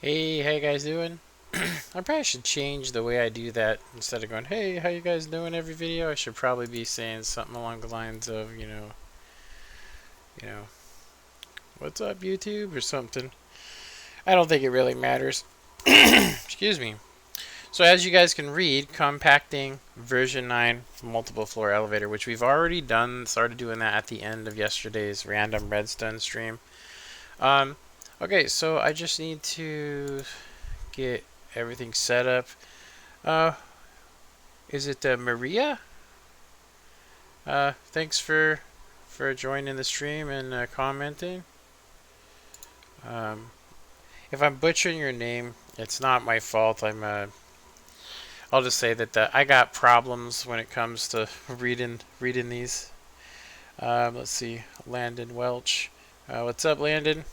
Hey, how you guys doing? I probably should change the way I do that. Instead of going, "Hey, how you guys doing?" every video, I should probably be saying something along the lines of, you know, "What's up, YouTube?" or something. I don't think it really matters. Excuse me. So as you guys can read, compacting version 9 multiple floor elevator, which we've already done, started doing that at the end of yesterday's random redstone stream. Um, okay, so I just need to get everything set up. Uh, is it Maria? Thanks for joining the stream and commenting. Um, if I'm butchering your name, it's not my fault. I'll just say that I got problems when it comes to reading these. Let's see, Landon Welch. What's up, Landon?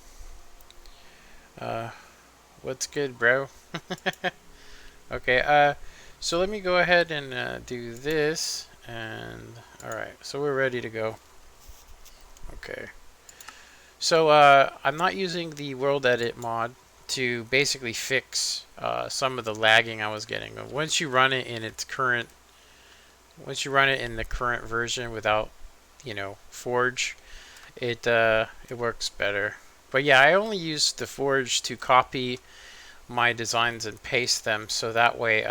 Uh, what's good, bro? Okay. So let me go ahead and do this. And all right, so we're ready to go. Okay. So I'm not using the World Edit mod to basically fix some of the lagging I was getting. Once you run it in the current version without, Forge, it works better. But yeah, I only use the Forge to copy my designs and paste them, so that way,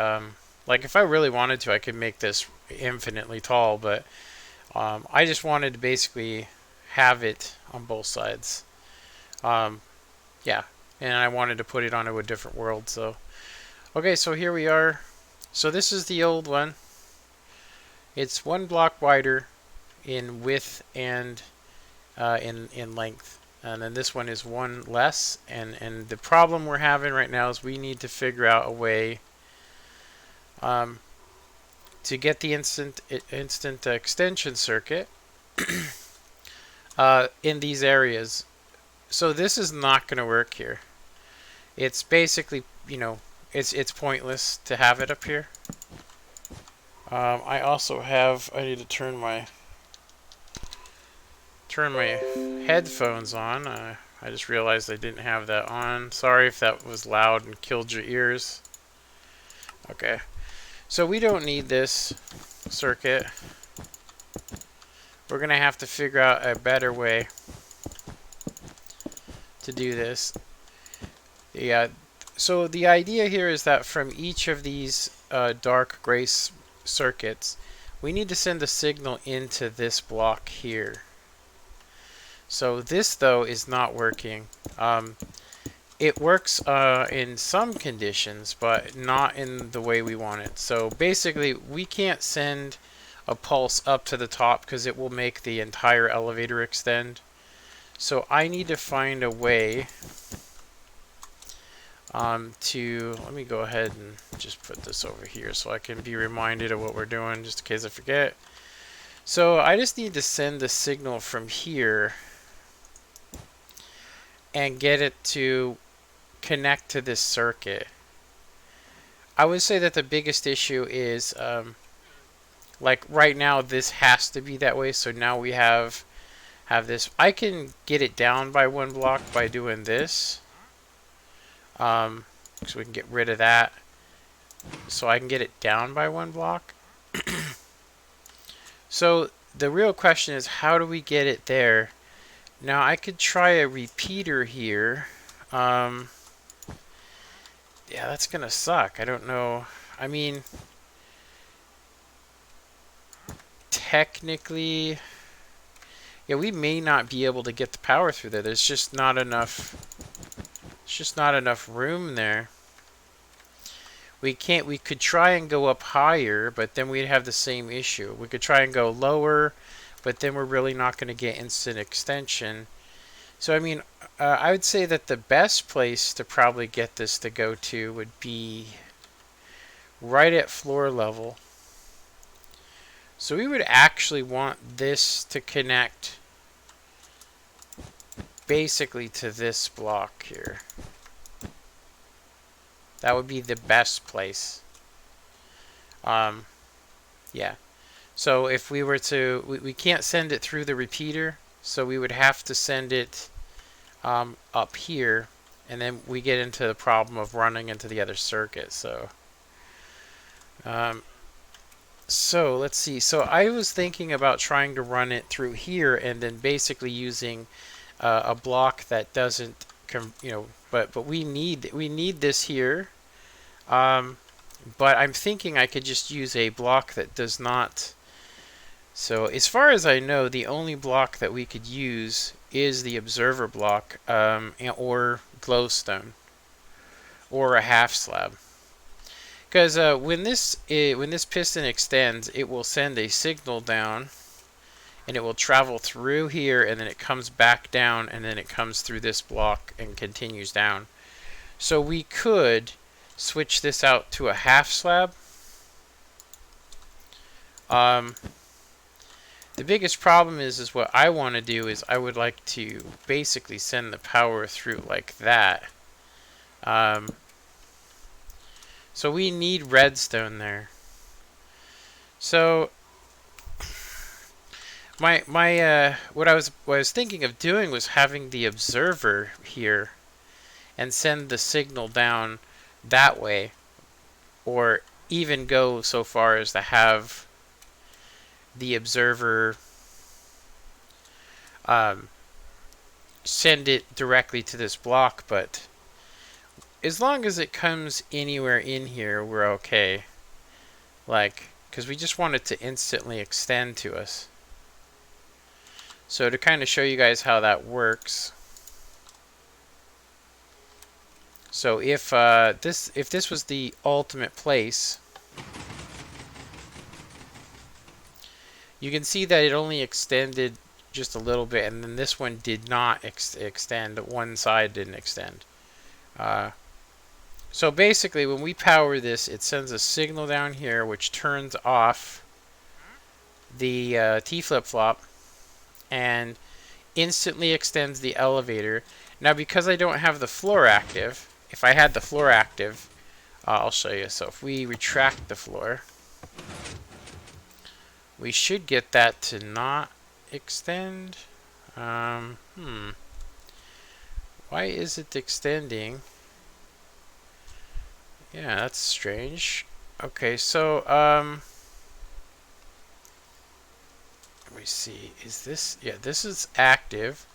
like if I really wanted to, I could make this infinitely tall. But I just wanted to basically have it on both sides. Um, yeah, and I wanted to put it onto a different world. So okay, so here we are. So this is the old one. It's one block wider in width and in length, and then this one is one less. And the problem we're having right now is we need to figure out a way um, to get the instant extension circuit in these areas. So this is not going to work here. It's basically, it's pointless to have it up here. I also have. I need to turn my headphones on. I just realized I didn't have that on. Sorry if that was loud and killed your ears. Okay, so we don't need this circuit. We're gonna have to figure out a better way to do this. Yeah. So the idea here is that from each of these dark gray circuits, we need to send a signal into this block here. So this, though, is not working. It works in some conditions, but not in the way we want it. So basically, we can't send a pulse up to the top because it will make the entire elevator extend. So I need to find a way let me go ahead and just put this over here so I can be reminded of what we're doing just in case I forget. So I just need to send the signal from here and get it to connect to this circuit. I would say that the biggest issue is like right now this has to be that way, so now we have this. I can get it down by one block by doing this. So we can get rid of that. So I can get it down by one block. So the real question is, how do we get it there? Now I could try a repeater here. Yeah, that's gonna suck. I don't know. I mean, technically, yeah, we may not be able to get the power through there. There's just not enough. There's just not enough room there. We could try and go up higher, but then we'd have the same issue. We could try and go lower, but then we're really not going to get instant extension. So I mean, I would say that the best place to probably get this to go to would be right at floor level. So we would actually want this to connect basically to this block here. That would be the best place. Yeah. So if we were to, we can't send it through the repeater, so we would have to send it up here. and then we get into the problem of running into the other circuit. Um, so let's see. So I was thinking about trying to run it through here and then basically using a block that doesn't, but we need this here. But I'm thinking I could just use a block that does not. So as far as I know, the only block that we could use is the observer block, or glowstone, or a half slab. Because when this piston extends, it will send a signal down, and it will travel through here, and then it comes back down, and then it comes through this block and continues down. So we could switch this out to a half slab. The biggest problem is what I want to do is I would like to basically send the power through like that. So we need redstone there. So what I was thinking of doing was having the observer here and send the signal down that way, or even go so far as to have the observer send it directly to this block, but as long as it comes anywhere in here, we're okay. Like, because we just want it to instantly extend to us. So to kind of show you guys how that works. So if this was the ultimate place, you can see that it only extended just a little bit, and then this one did not extend. One side didn't extend. So basically, when we power this, it sends a signal down here, which turns off the T flip-flop and instantly extends the elevator. Now, because I don't have the floor active, if I had the floor active, I'll show you. So if we retract the floor, we should get that to not extend. Why is it extending? Yeah, that's strange. Okay, so let me see. Is this? Yeah, this is active.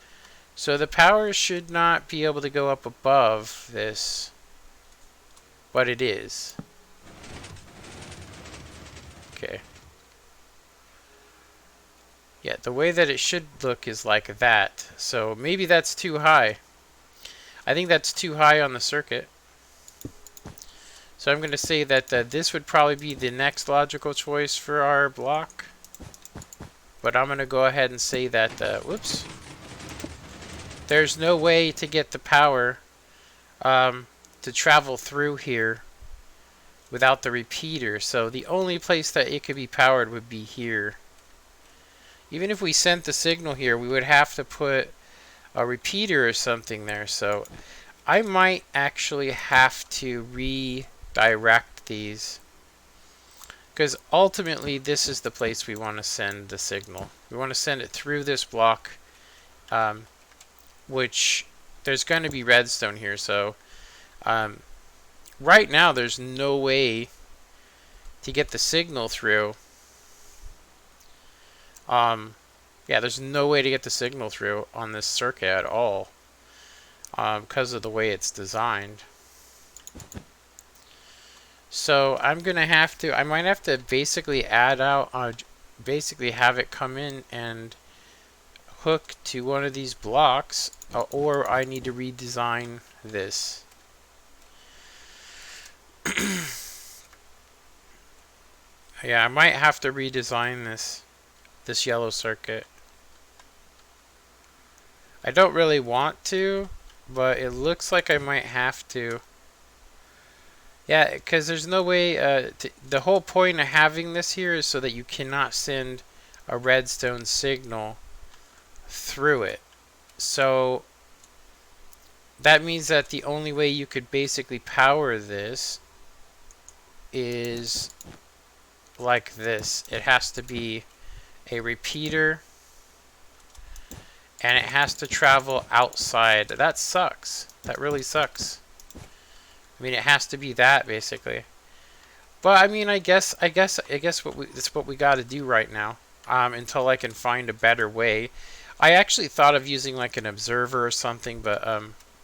So the power should not be able to go up above this, but it is. Okay. Yeah, the way that it should look is like that. So maybe that's too high. I think that's too high on the circuit. So I'm going to say that this would probably be the next logical choice for our block. But I'm going to go ahead and say that, whoops. There's no way to get the power to travel through here without the repeater. So the only place that it could be powered would be here. Even if we sent the signal here, we would have to put a repeater or something there. So I might actually have to redirect these, because ultimately this is the place we want to send the signal. We want to send it through this block, which there's going to be redstone here. So right now there's no way to get the signal through. Yeah, there's no way to get the signal through on this circuit at all, because of the way it's designed. So I'm gonna have to, I might have to basically add out, basically have it come in and hook to one of these blocks, or I need to redesign this. Yeah, I might have to redesign this yellow circuit. I don't really want to, but it looks like I might have to. Yeah, because there's no way, the whole point of having this here is so that you cannot send a redstone signal through it. So that means that the only way you could basically power this is like this. It has to be a repeater and it has to travel outside. That sucks. That really sucks. I mean, it has to be that basically. But I mean, I guess it's what we got to do right now. Until I can find a better way. I actually thought of using like an observer or something, but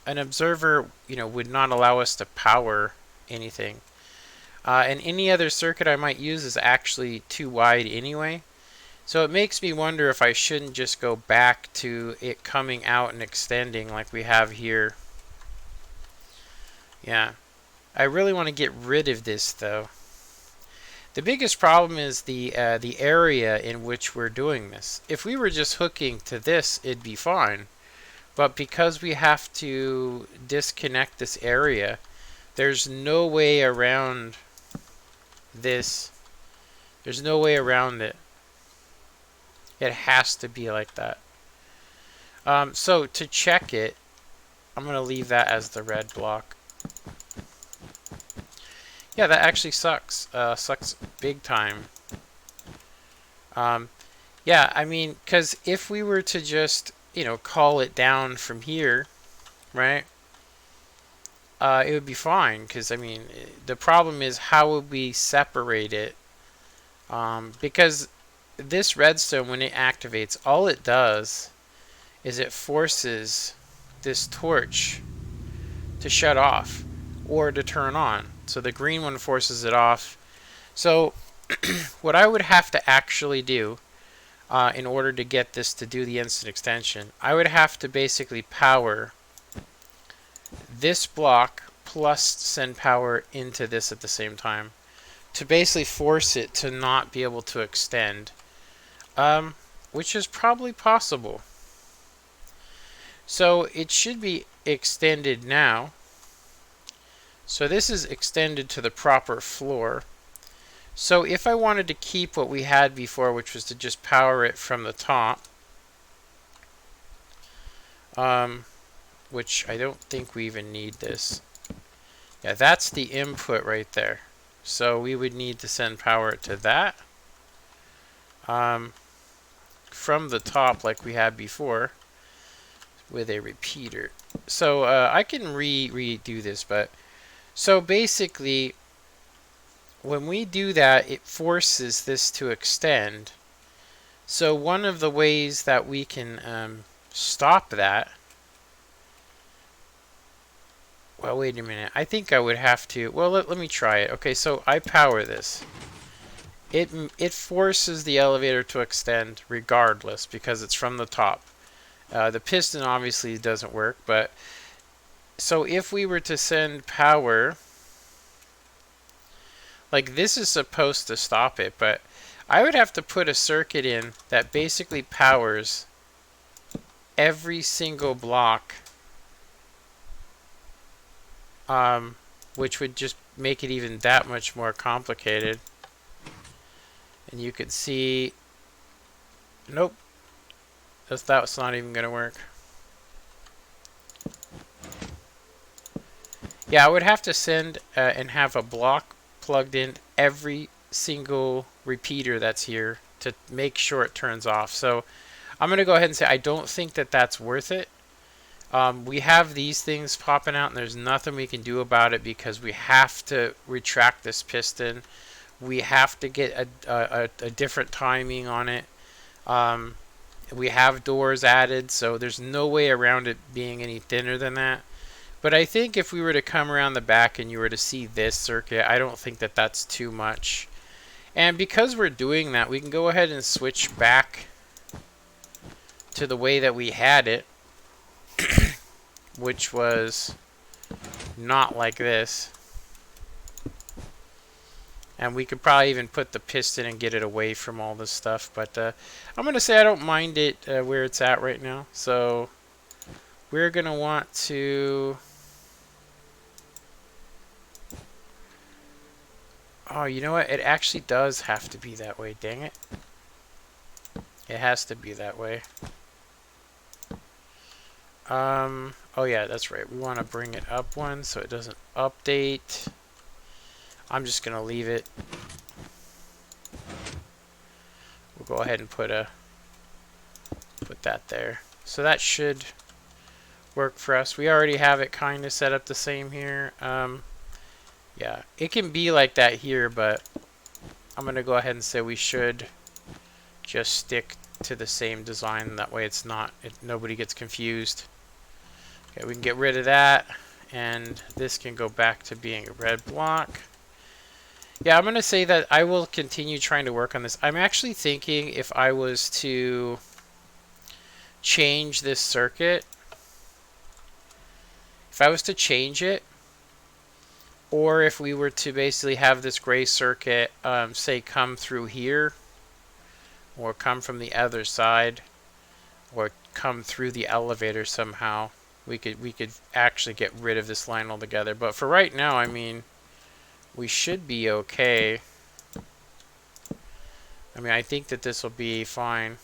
an observer, would not allow us to power anything. And any other circuit I might use is actually too wide anyway. So it makes me wonder if I shouldn't just go back to it coming out and extending like we have here. Yeah. I really want to get rid of this though. The biggest problem is the area in which we're doing this. If we were just hooking to this, it'd be fine. But because we have to disconnect this area, there's no way around this. There's no way around it. It has to be like that. So to check it, I'm going to leave that as the red block. Yeah, that actually sucks. Sucks big time. Yeah, I mean, because if we were to just, call it down from here, right? It would be fine. Because, I mean, the problem is how would we separate it? Because this redstone, when it activates, all it does is it forces this torch to shut off or to turn on. So the green one forces it off. So what I would have to actually do in order to get this to do the instant extension, I would have to basically power this block plus send power into this at the same time to basically force it to not be able to extend, which is probably possible. So it should be extended now. So this is extended to the proper floor. So if I wanted to keep what we had before, which was to just power it from the top, which I don't think we even need this. Yeah, that's the input right there. So we would need to send power to that from the top like we had before with a repeater. So I can redo this, but so basically when we do that, it forces this to extend. So one of the ways that we can stop that, well, wait a minute. I think I would have to, well, let me try it. Okay, so I power this. It forces the elevator to extend regardless because it's from the top. The piston obviously doesn't work, but so if we were to send power, like this is supposed to stop it, but I would have to put a circuit in that basically powers every single block, which would just make it even that much more complicated. And you could see, nope, that's not even going to work. Yeah, I would have to send and have a block plugged in every single repeater that's here to make sure it turns off. So I'm going to go ahead and say I don't think that that's worth it. We have these things popping out and there's nothing we can do about it because we have to retract this piston. We have to get a different timing on it. We have doors added, so there's no way around it being any thinner than that. But I think if we were to come around the back and you were to see this circuit, I don't think that that's too much. And because we're doing that, we can go ahead and switch back to the way that we had it, which was not like this. And we could probably even put the piston and get it away from all this stuff. But I'm going to say I don't mind it where it's at right now. So we're going to want to... Oh, you know what? It actually does have to be that way. Dang it. It has to be that way. Oh yeah, that's right. We want to bring it up one so it doesn't update. I'm just going to leave it. We'll go ahead and put that there. So that should work for us. We already have it kind of set up the same here. Yeah, it can be like that here, but I'm going to go ahead and say we should just stick to the same design. That way it's not, nobody gets confused. Okay, we can get rid of that, and this can go back to being a red block. Yeah, I'm going to say that I will continue trying to work on this. I'm actually thinking if I was to change this circuit, if I was to change it, or if we were to basically have this gray circuit, say, come through here, or come from the other side, or come through the elevator somehow, we could actually get rid of this line altogether. But for right now, I mean, we should be okay. I mean, I think that this will be fine.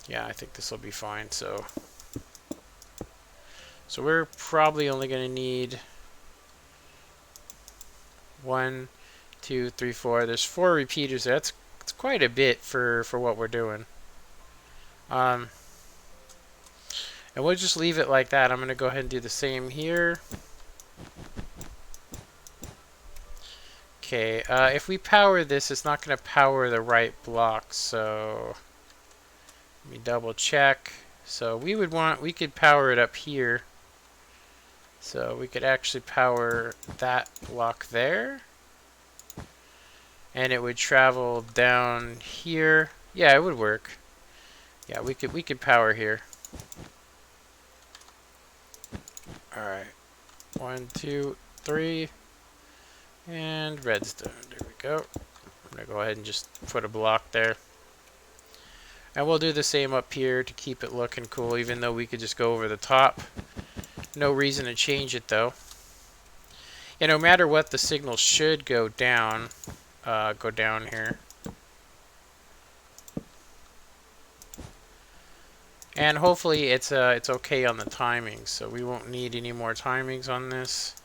Yeah, I think this will be fine. So we're probably only going to need 1, 2, 3, 4. There's 4 repeaters there. It's quite a bit for what we're doing. And we'll just leave it like that. I'm going to go ahead and do the same here. Okay, if we power this, it's not going to power the right block, so let me double check. So we could power it up here. So we could actually power that block there. And it would travel down here. Yeah, it would work. Yeah, we could power here. Alright. 1, 2, 3. And redstone. There we go. I'm going to go ahead and just put a block there. And we'll do the same up here to keep it looking cool, even though we could just go over the top. No reason to change it, though. And no matter what, the signal should go down here. And hopefully it's okay on the timings, so we won't need any more timings on this.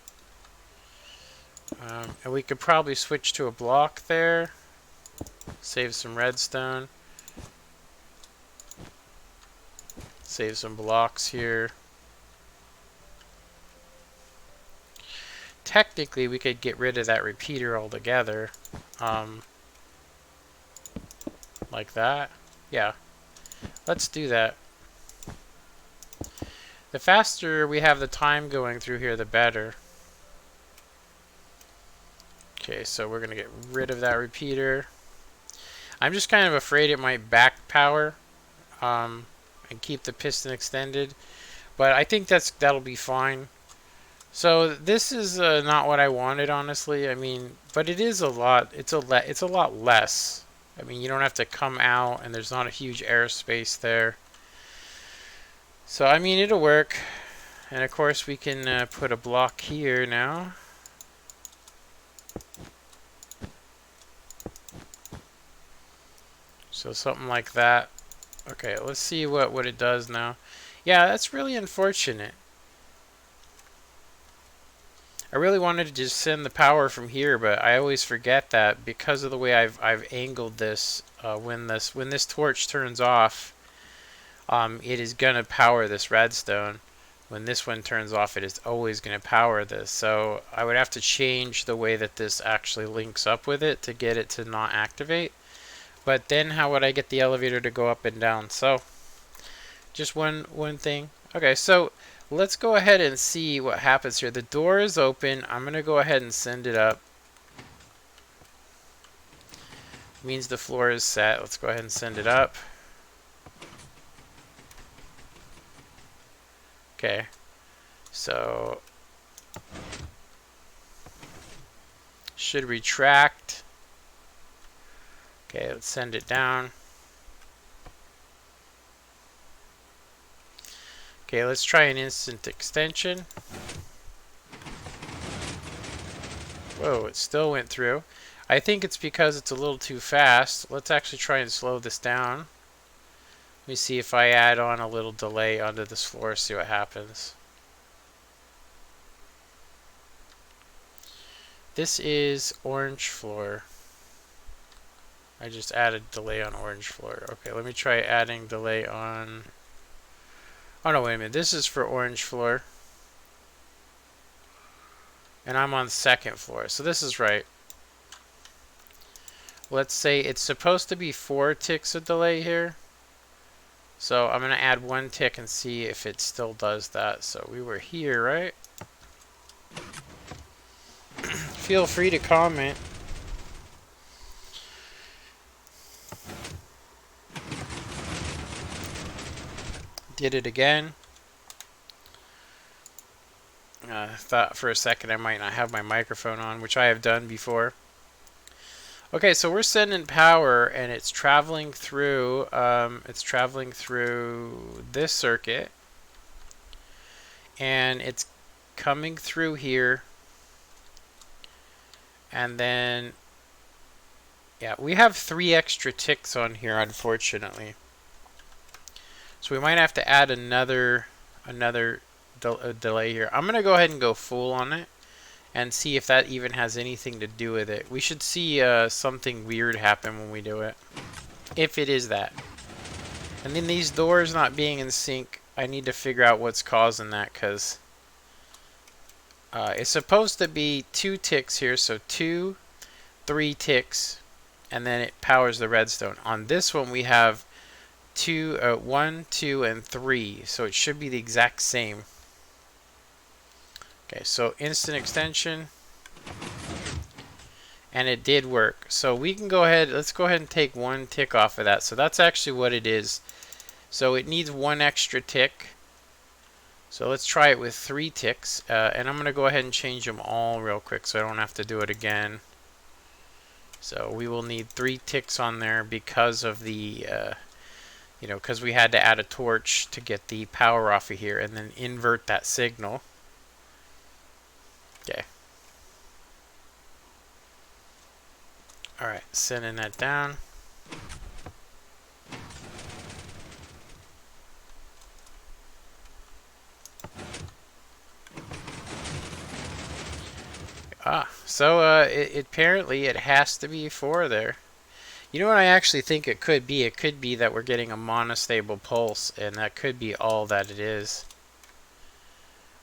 And we could probably switch to a block there. Save some redstone. Save some blocks here. Technically, we could get rid of that repeater altogether. Like that. Yeah. Let's do that. The faster we have the time going through here, the better. Okay, so we're going to get rid of that repeater. I'm just kind of afraid it might back power and keep the piston extended. But I think that'll be fine. So this is not what I wanted, honestly. I mean, but it is a lot. It's a lot less. I mean, you don't have to come out, and there's not a huge airspace there. So I mean, it'll work. And of course, we can put a block here now. So something like that. Okay, let's see what it does now. Yeah, that's really unfortunate. I really wanted to just send the power from here, but I always forget that because of the way I've angled this. When this torch turns off, it is gonna power this redstone. When this one turns off, it is always gonna power this. So I would have to change the way that this actually links up with it to get it to not activate. But then how would I get the elevator to go up and down? So just one thing. Okay, so let's go ahead and see what happens here. The door is open. I'm going to go ahead and send it up. Means the floor is set. Let's go ahead and send it up. Okay. So should retract. Okay, let's send it down. Okay, let's try an instant extension. Whoa, it still went through. I think it's because it's a little too fast. Let's actually try and slow this down. Let me see if I add on a little delay onto this floor, see what happens. This is orange floor. I just added delay on orange floor. Okay, let me try adding delay on... Oh no, wait a minute. This is for orange floor. And I'm on second floor, so this is right. Let's say it's supposed to be 4 ticks of delay here. So I'm going to add 1 tick and see if it still does that. So we were here, right? Feel free to comment. Did it again. Thought for a second I might not have my microphone on, which I have done before. Okay, so we're sending power, and it's traveling through. This circuit, and it's coming through here, and then yeah, we have 3 extra ticks on here, unfortunately. So we might have to add another delay here. I'm gonna go ahead and go full on it and see if that even has anything to do with it. We should see something weird happen when we do it, if it is that. And then these doors not being in sync, I need to figure out what's causing that, because it's supposed to be 2 ticks here, so 2, 3 ticks, and then it powers the redstone. On this one we have 1, 2, and 3, so it should be the exact same. Okay, so instant extension, and it did work. So we can go ahead, let's go ahead and take 1 tick off of that. So that's actually what it is. So it needs 1 extra tick. So let's try it with 3 ticks, and I'm going to go ahead and change them all real quick so I don't have to do it again. So we will need 3 ticks on there because of the, because we had to add a torch to get the power off of here and then invert that signal. Okay. Alright, sending that down. So apparently it has to be 4 there. You know what I actually think it could be? It could be that we're getting a monostable pulse, and that could be all that it is.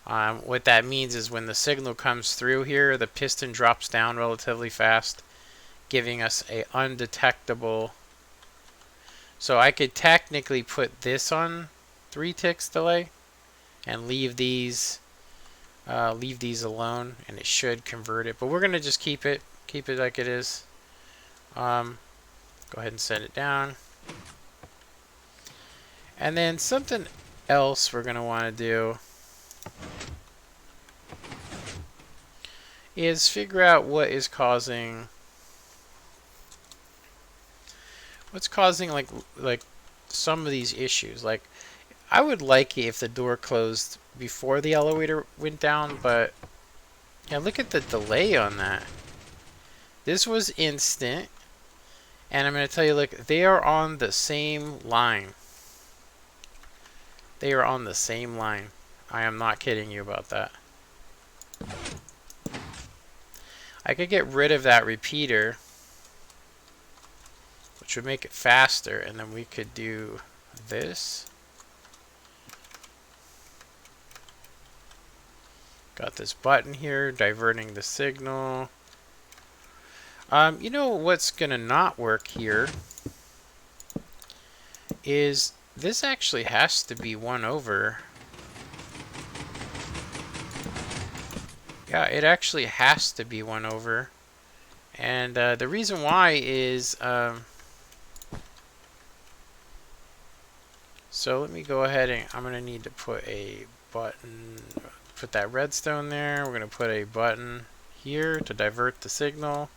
What that means is when the signal comes through here, the piston drops down relatively fast, giving us a undetectable. So I could technically put this on 3 ticks delay and leave these alone, and it should convert it. But we're gonna just keep it like it is. Go ahead and set it down. And then something else we're gonna want to do is figure out what's causing like some of these issues. Like, I would like it if the door closed before the elevator went down, but yeah, look at the delay on that. This was instant, and I'm going to tell you, look, they are on the same line. They are on the same line. I am not kidding you about that. I could get rid of that repeater, which would make it faster, and then we could do this. Got this button here, diverting the signal. You know what's gonna not work here is this actually has to be 1 over. Yeah, it actually has to be 1 over. And the reason why is, so let me go ahead and I'm going to need to put a button, put that redstone there. We're going to put a button here to divert the signal.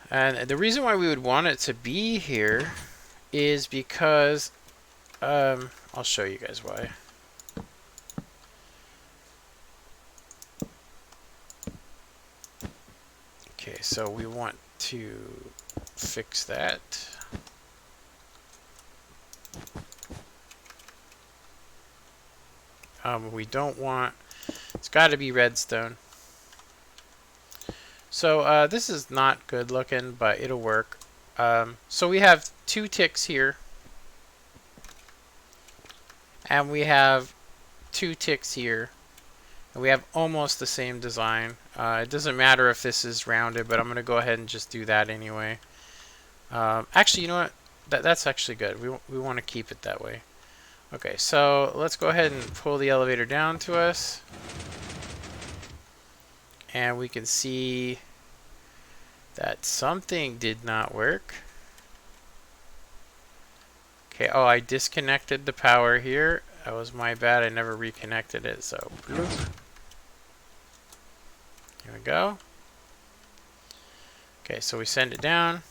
And the reason why we would want it to be here is because, I'll show you guys why. Okay, so we want to fix that. We don't want, it's got to be redstone. So this is not good looking, but it'll work. So we have 2 ticks here, and we have 2 ticks here, and we have almost the same design. It doesn't matter if this is rounded, but I'm going to go ahead and just do that anyway. Actually, you know what? That's actually good. We want to keep it that way. Okay, so let's go ahead and pull the elevator down to us. And we can see that something did not work. Okay, oh, I disconnected the power here. That was my bad. I never reconnected it, so bloop. Here we go. Okay, so we send it down.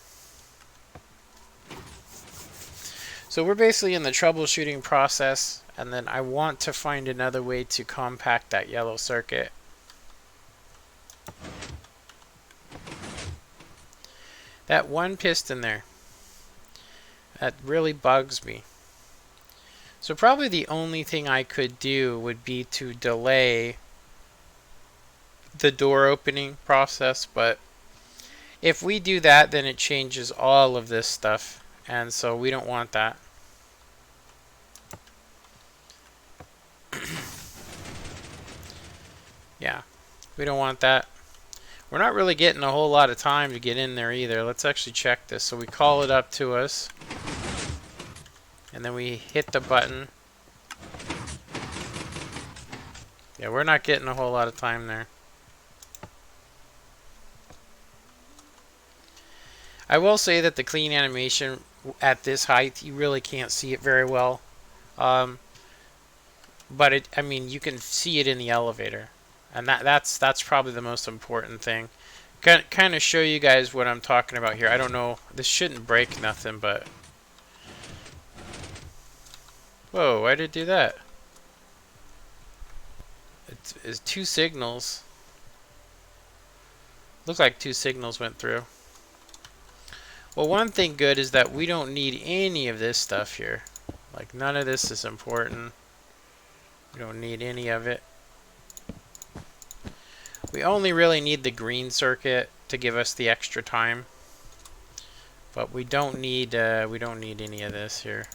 So we're basically in the troubleshooting process, and then I want to find another way to compact that yellow circuit. That one piston there, that really bugs me. So probably the only thing I could do would be to delay the door opening process, but if we do that, then it changes all of this stuff, and so we don't want that. Yeah, we don't want that. We're not really getting a whole lot of time to get in there either. Let's actually check this. So we call it up to us, and then we hit the button. Yeah, we're not getting a whole lot of time there. I will say that the clean animation at this height, you really can't see it very well. But I mean, you can see it in the elevator, and that's probably the most important thing. Kind of show you guys what I'm talking about here. I don't know, this shouldn't break nothing, but whoa, why did it do that? It's 2 signals. Look like 2 signals went through. Well, one thing good is that we don't need any of this stuff here. Like, none of this is important. We don't need any of it. We only really need the green circuit to give us the extra time, but we don't need any of this here.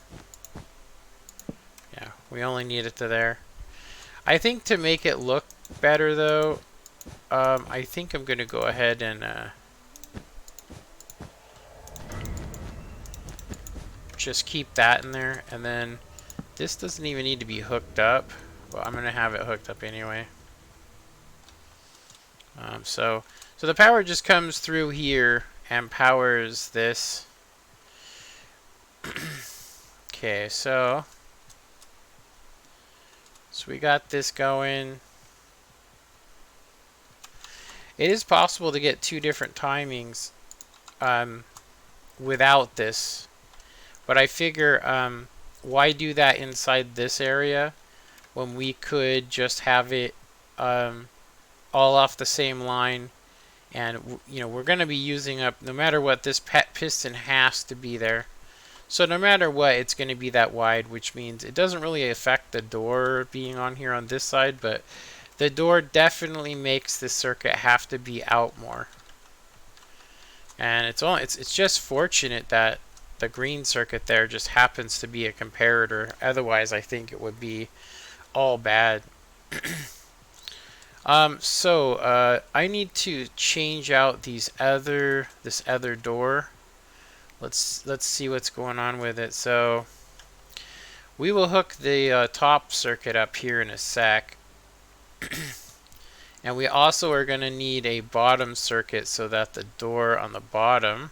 Yeah, we only need it to there. I think to make it look better though, I think I'm gonna go ahead and just keep that in there, and then this doesn't even need to be hooked up. Well, I'm gonna have it hooked up anyway. So the power just comes through here and powers this. Okay, so we got this going. It is possible to get 2 different timings without this, but I figure why do that inside this area when we could just have it all off the same line, and you know, we're going to be using up, no matter what, this piston has to be there. So no matter what, it's going to be that wide, which means it doesn't really affect the door being on here on this side, but the door definitely makes this circuit have to be out more. And it's just fortunate that the green circuit there just happens to be a comparator. Otherwise, I think it would be all bad. I need to change out this other door. Let's see what's going on with it. So we will hook the top circuit up here in a sec. And we also are going to need a bottom circuit so that the door on the bottom,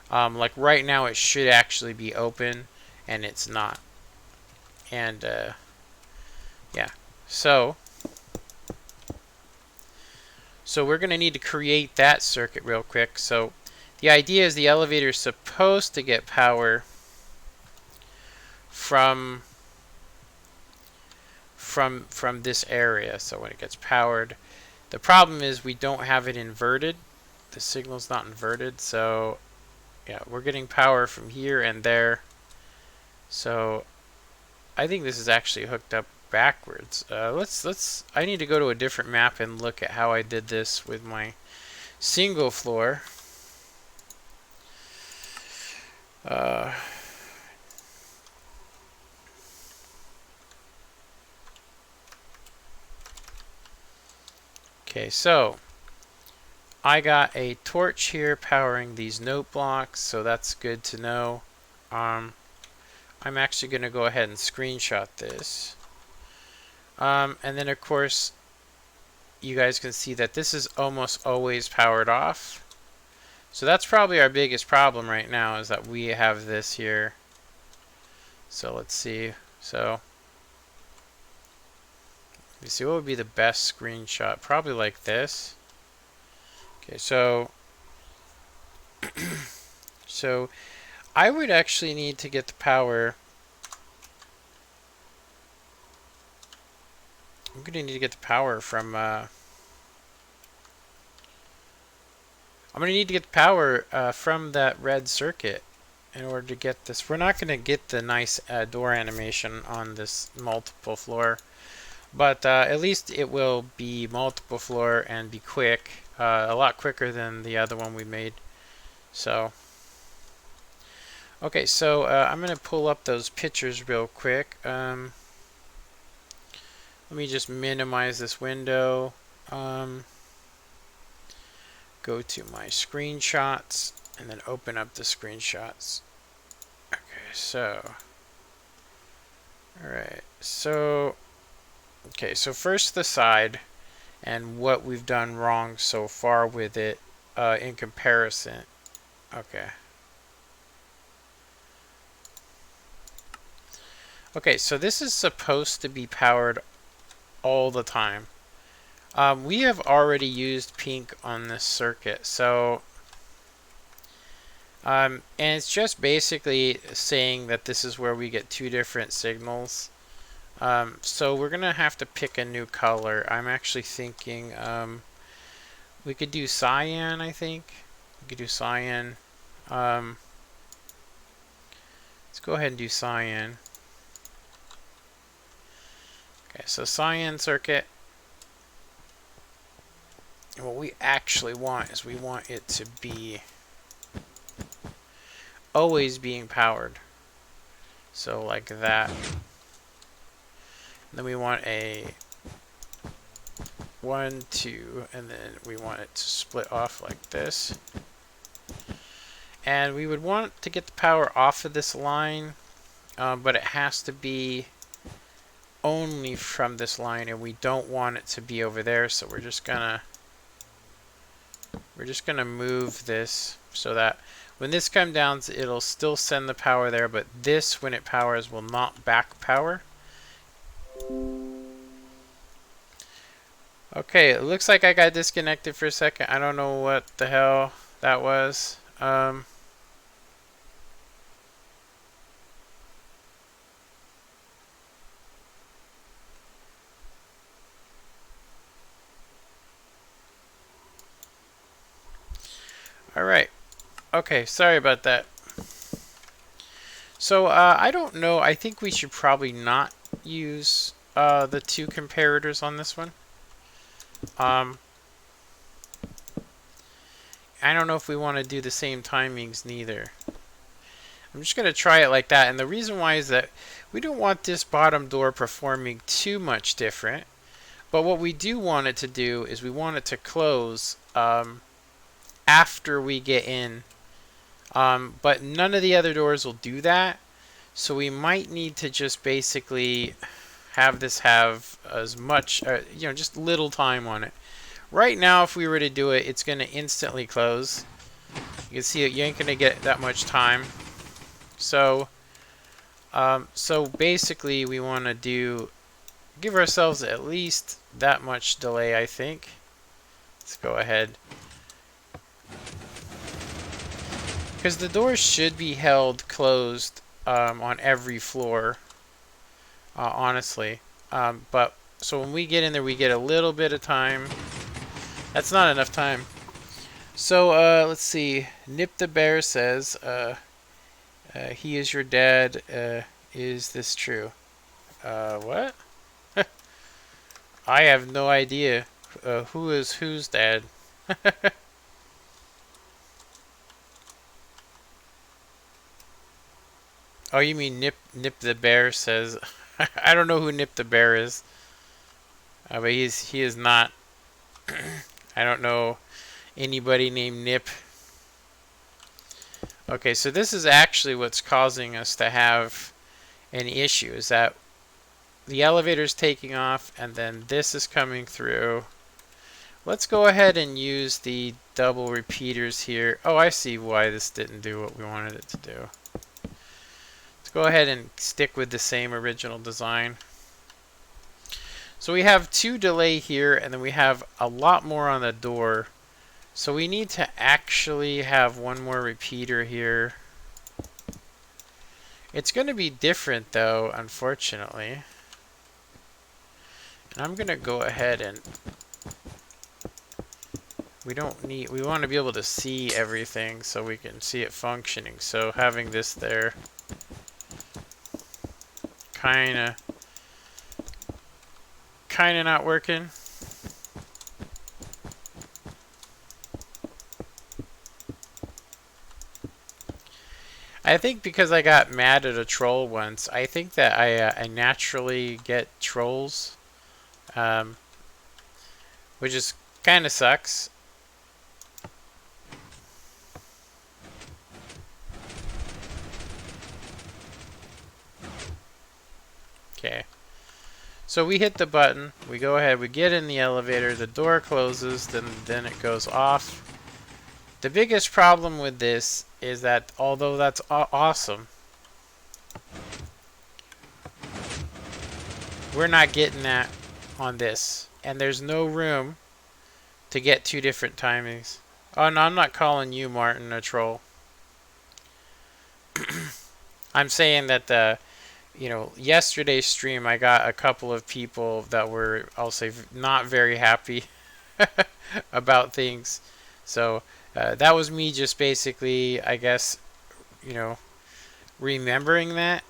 like right now, it should actually be open, and it's not. And yeah, so we're going to need to create that circuit real quick. So the idea is the elevator is supposed to get power from this area. So when it gets powered, the problem is we don't have it inverted. The signal's not inverted, so yeah, we're getting power from here and there. So I think this is actually hooked up backwards. I need to go to a different map and look at how I did this with my single floor. Okay, so I got a torch here powering these note blocks, so that's good to know. I'm actually going to go ahead and screenshot this. And then, of course, you guys can see that this is almost always powered off. So that's probably our biggest problem right now, is that we have this here. So let's see. So let me see what would be the best screenshot. Probably like this. Okay, so so I would actually need to get the power. I'm going to need to get the power from I'm going to need to get the power from that red circuit in order to get this. We're not going to get the nice door animation on this multiple floor, but at least it will be multiple floor and be quick, a lot quicker than the other one we made. So, okay, so I'm going to pull up those pictures real quick. Let me just minimize this window. Go to my screenshots and then open up the screenshots. Okay, so alright, so okay, so first the side and what we've done wrong so far with it in comparison. Okay. Okay, so this is supposed to be powered all the time. We have already used pink on this circuit, so and it's just basically saying that this is where we get two different signals. So we're gonna have to pick a new color. I'm actually thinking we could do cyan. I think we could do cyan. Let's go ahead and do cyan. Okay, so cyan circuit. And what we actually want is we want it to be always being powered. So like that. And then we want a 1, 2, and then we want it to split off like this. And we would want to get the power off of this line, but it has to be only from this line, and we don't want it to be over there, so we're just gonna move this so that when this comes down, it'll still send the power there, but this, when it powers, will not back power. Okay, it looks like I got disconnected for a second. I don't know what the hell that was. Alright. Okay, sorry about that. So, I don't know. I think we should probably not use the two comparators on this one. I don't know if we want to do the same timings neither. I'm just going to try it like that. And the reason why is that we don't want this bottom door performing too much different. But what we do want it to do is we want it to close after we get in. But none of the other doors will do that. So we might need to just basically have this have as much, just little time on it. Right now, if we were to do it, it's going to instantly close. You can see it, you ain't going to get that much time. So, so basically we want to give ourselves at least that much delay, I think. Let's go ahead. Because the doors should be held closed on every floor, honestly. But so when we get in there, we get a little bit of time. That's not enough time. So let's see. Nip the Bear says, he is your dad. Is this true? What? I have no idea. Who is whose dad? Oh, you mean Nip the Bear says. I don't know who Nip the Bear is. But he is not. I don't know anybody named Nip. Okay, so this is actually what's causing us to have an issue, is that the elevator's taking off and then this is coming through. Let's go ahead and use the double repeaters here. Oh, I see why this didn't do what we wanted it to do. Let's go ahead and stick with the same original design. So we have 2 delay here, and then we have a lot more on the door. So we need to actually have 1 more repeater here. It's going to be different though, unfortunately. And I'm going to go ahead and we want to be able to see everything so we can see it functioning. So having this there kind of not working. I think because I got mad at a troll once, I think that I naturally get trolls, which is kind of sucks. Okay. So we hit the button, we go ahead, we get in the elevator, the door closes, then it goes off. The biggest problem with this is that although that's awesome, we're not getting that on this. And there's no room to get 2 different timings. Oh no, I'm not calling you, Martin, a troll. I'm saying that yesterday's stream I got a couple of people that were, I'll say, not very happy about things. So that was me just basically, I guess, remembering that.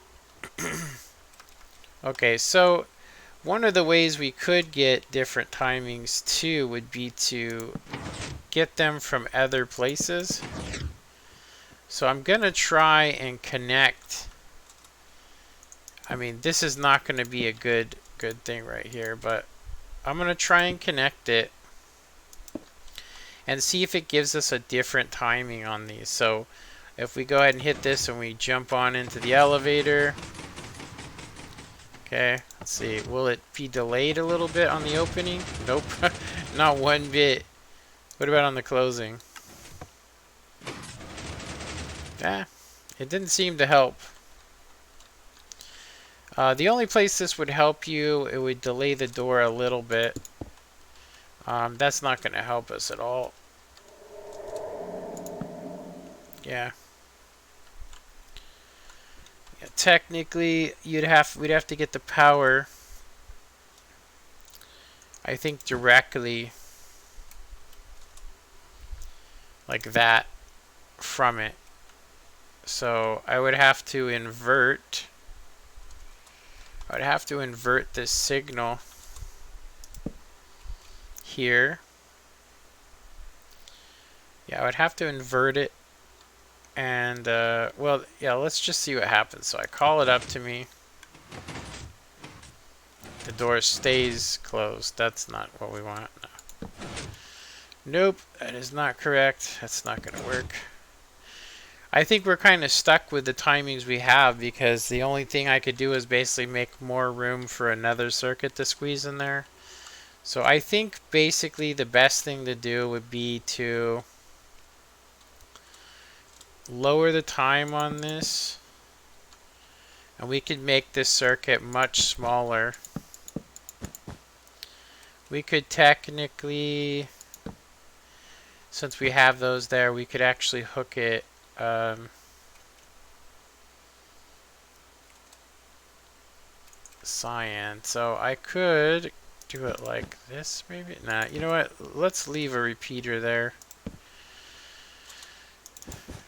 Okay, so one of the ways we could get different timings too would be to get them from other places. So I'm going to try and connect. I mean, this is not going to be a good thing right here, but I'm going to try and connect it and see if it gives us a different timing on these. So if we go ahead and hit this and we jump on into the elevator. Okay, let's see. Will it be delayed a little bit on the opening? Nope, not one bit. What about on the closing? Yeah, it didn't seem to help. The only place this would help you, it would delay the door a little bit. That's not going to help us at all. Yeah. Technically, we'd have to get the power, I think, directly like that from it. So I would have to invert. I would have to invert this signal here. Yeah, I would have to invert it. And, well, yeah, let's just see what happens. So I call it up to me. The door stays closed. That's not what we want. No. Nope, that is not correct. That's not going to work. I think we're kind of stuck with the timings we have because the only thing I could do is basically make more room for another circuit to squeeze in there. So I think basically the best thing to do would be to lower the time on this, and we could make this circuit much smaller. We could technically, since we have those there, we could actually hook it cyan. So I could do it like this maybe. Nah, you know what? Let's leave a repeater there.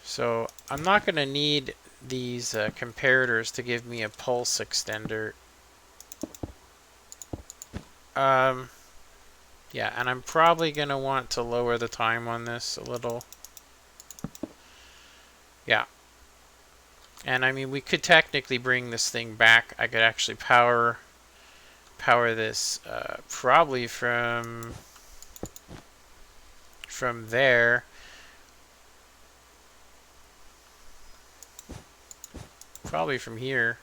So I'm not going to need these comparators to give me a pulse extender. Yeah, and I'm probably going to want to lower the time on this a little. Yeah. And I mean, we could technically bring this thing back. I could actually power this probably from there. Probably from here.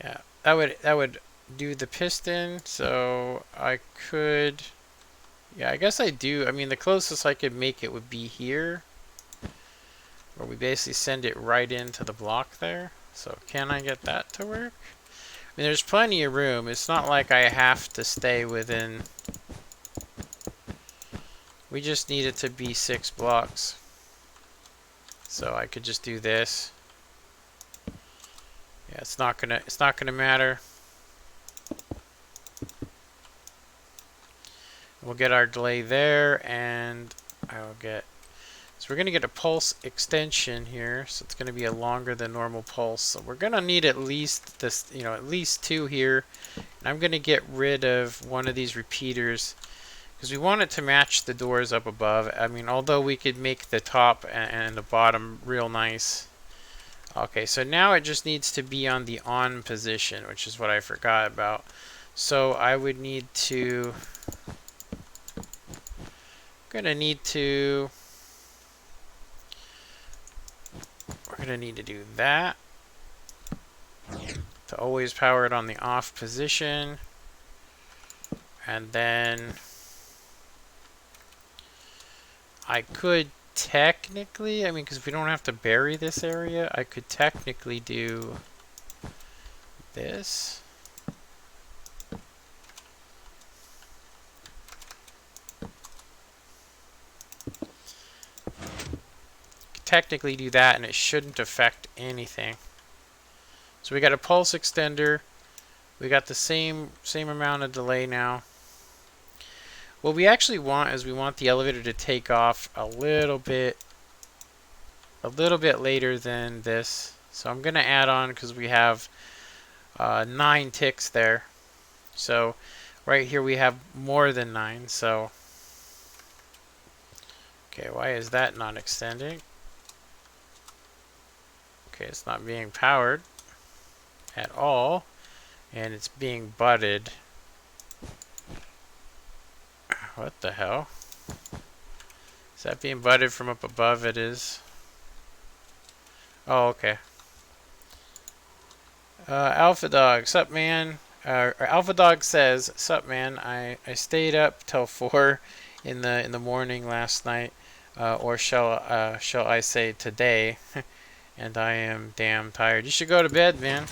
Yeah, that would do the piston. So I could, yeah, I guess I do. I mean, the closest I could make it would be here, where we basically send it right into the block there. So can I get that to work? I mean, there's plenty of room. It's not like I have to stay within. We just need it to be 6 blocks. So I could just do this. Yeah, it's not gonna matter. We'll get our delay there, and I'll get. So we're gonna get a pulse extension here. So it's gonna be a longer than normal pulse. So we're gonna need at least this, you know, at least 2 here. And I'm gonna get rid of one of these repeaters because we want it to match the doors up above. I mean, although we could make the top and the bottom real nice. Okay, so now it just needs to be on the on position, which is what I forgot about. So I would need to, we're gonna need to do that to always power it on the off position. And then I could technically, I mean, because we don't have to bury this area, I could technically do this. Technically do that, and it shouldn't affect anything. So we got a pulse extender. We got the same amount of delay now. What we actually want is we want the elevator to take off a little bit later than this. So I'm gonna add on, because we have 9 ticks there. So right here we have more than 9. So okay, why is that not extending? Okay, it's not being powered at all, and it's being butted. What the hell? Is that being butted from up above? It is. Oh, okay. Alpha Dog, sup man? Alpha Dog says, sup man? I stayed up till 4 in the morning last night, or shall I say today, and I am damn tired. You should go to bed, man.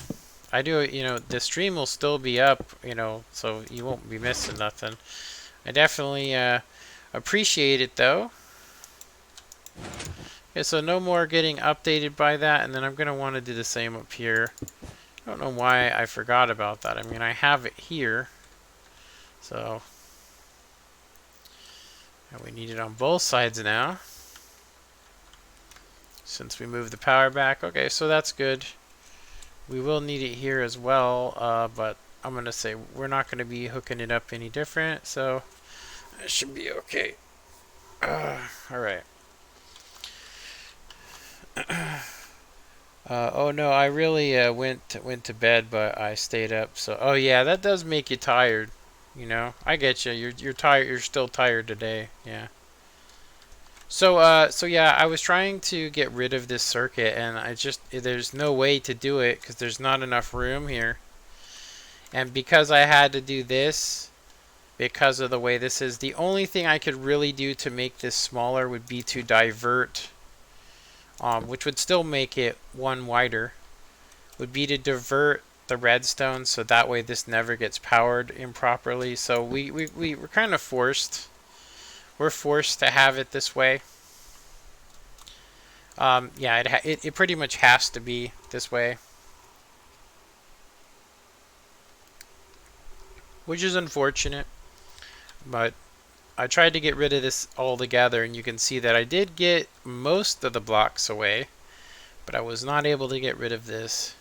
I do, you know, the stream will still be up, you know, so you won't be missing nothing. I definitely appreciate it, though. Okay, so no more getting updated by that, and then I'm going to want to do the same up here. I don't know why I forgot about that. I mean, I have it here, so and we need it on both sides now, since we moved the power back. Okay, so that's good. We will need it here as well, but I'm going to say we're not going to be hooking it up any different, so it should be okay. Alright. Oh no, I really went to bed, but I stayed up. So, oh yeah, that does make you tired. You know, I get you. You're tired. You're still tired today. Yeah. So so yeah, I was trying to get rid of this circuit, and there's no way to do it because there's not enough room here. And because I had to do this, because of the way this is, the only thing I could really do to make this smaller would be to divert, which would still make it 1 wider, would be to divert the redstone so that way this never gets powered improperly. So we're kind of forced. We're forced to have it this way. Yeah, it pretty much has to be this way, which is unfortunate, but I tried to get rid of this altogether, and you can see that I did get most of the blocks away, but I was not able to get rid of this.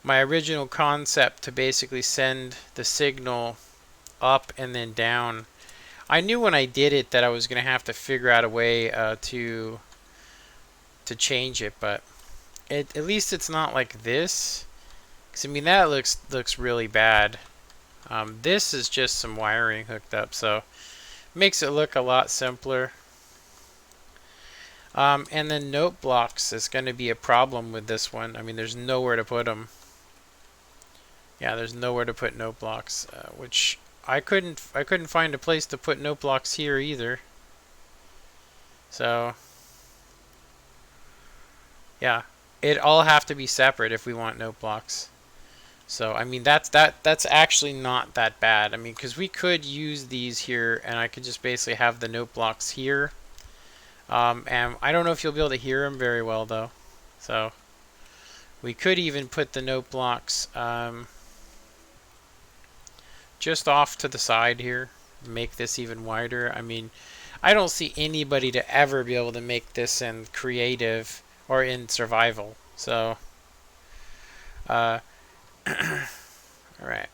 My original concept to basically send the signal up and then down, I knew when I did it that I was going to have to figure out a way to change it, but at least it's not like this. 'Cause, I mean, that looks really bad. This is just some wiring hooked up, so makes it look a lot simpler. And then note blocks is going to be a problem with this one. I mean, there's nowhere to put them. Yeah, there's nowhere to put note blocks, which I couldn't find a place to put note blocks here either. So yeah, it all have to be separate if we want note blocks. So I mean that's actually not that bad. I mean, because we could use these here, and I could just basically have the note blocks here. And I don't know if you'll be able to hear them very well though. So we could even put the note blocks just off to the side here, make this even wider. I mean, I don't see anybody to ever be able to make this in creative or in survival. So, all right.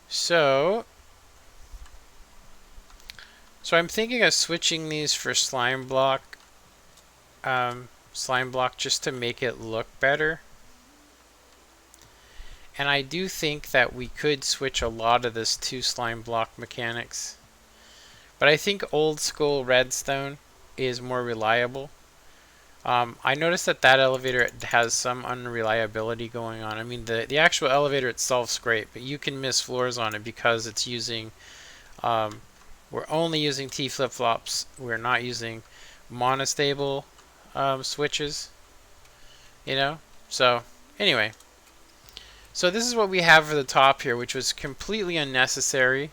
So I'm thinking of switching these for slime block just to make it look better. And I do think that we could switch a lot of this to slime block mechanics. But I think old school redstone is more reliable. I noticed that elevator has some unreliability going on. I mean, the actual elevator itself's great, but you can miss floors on it because it's using, we're only using T flip-flops. We're not using monostable switches, you know? So, anyway. So this is what we have for the top here, which was completely unnecessary.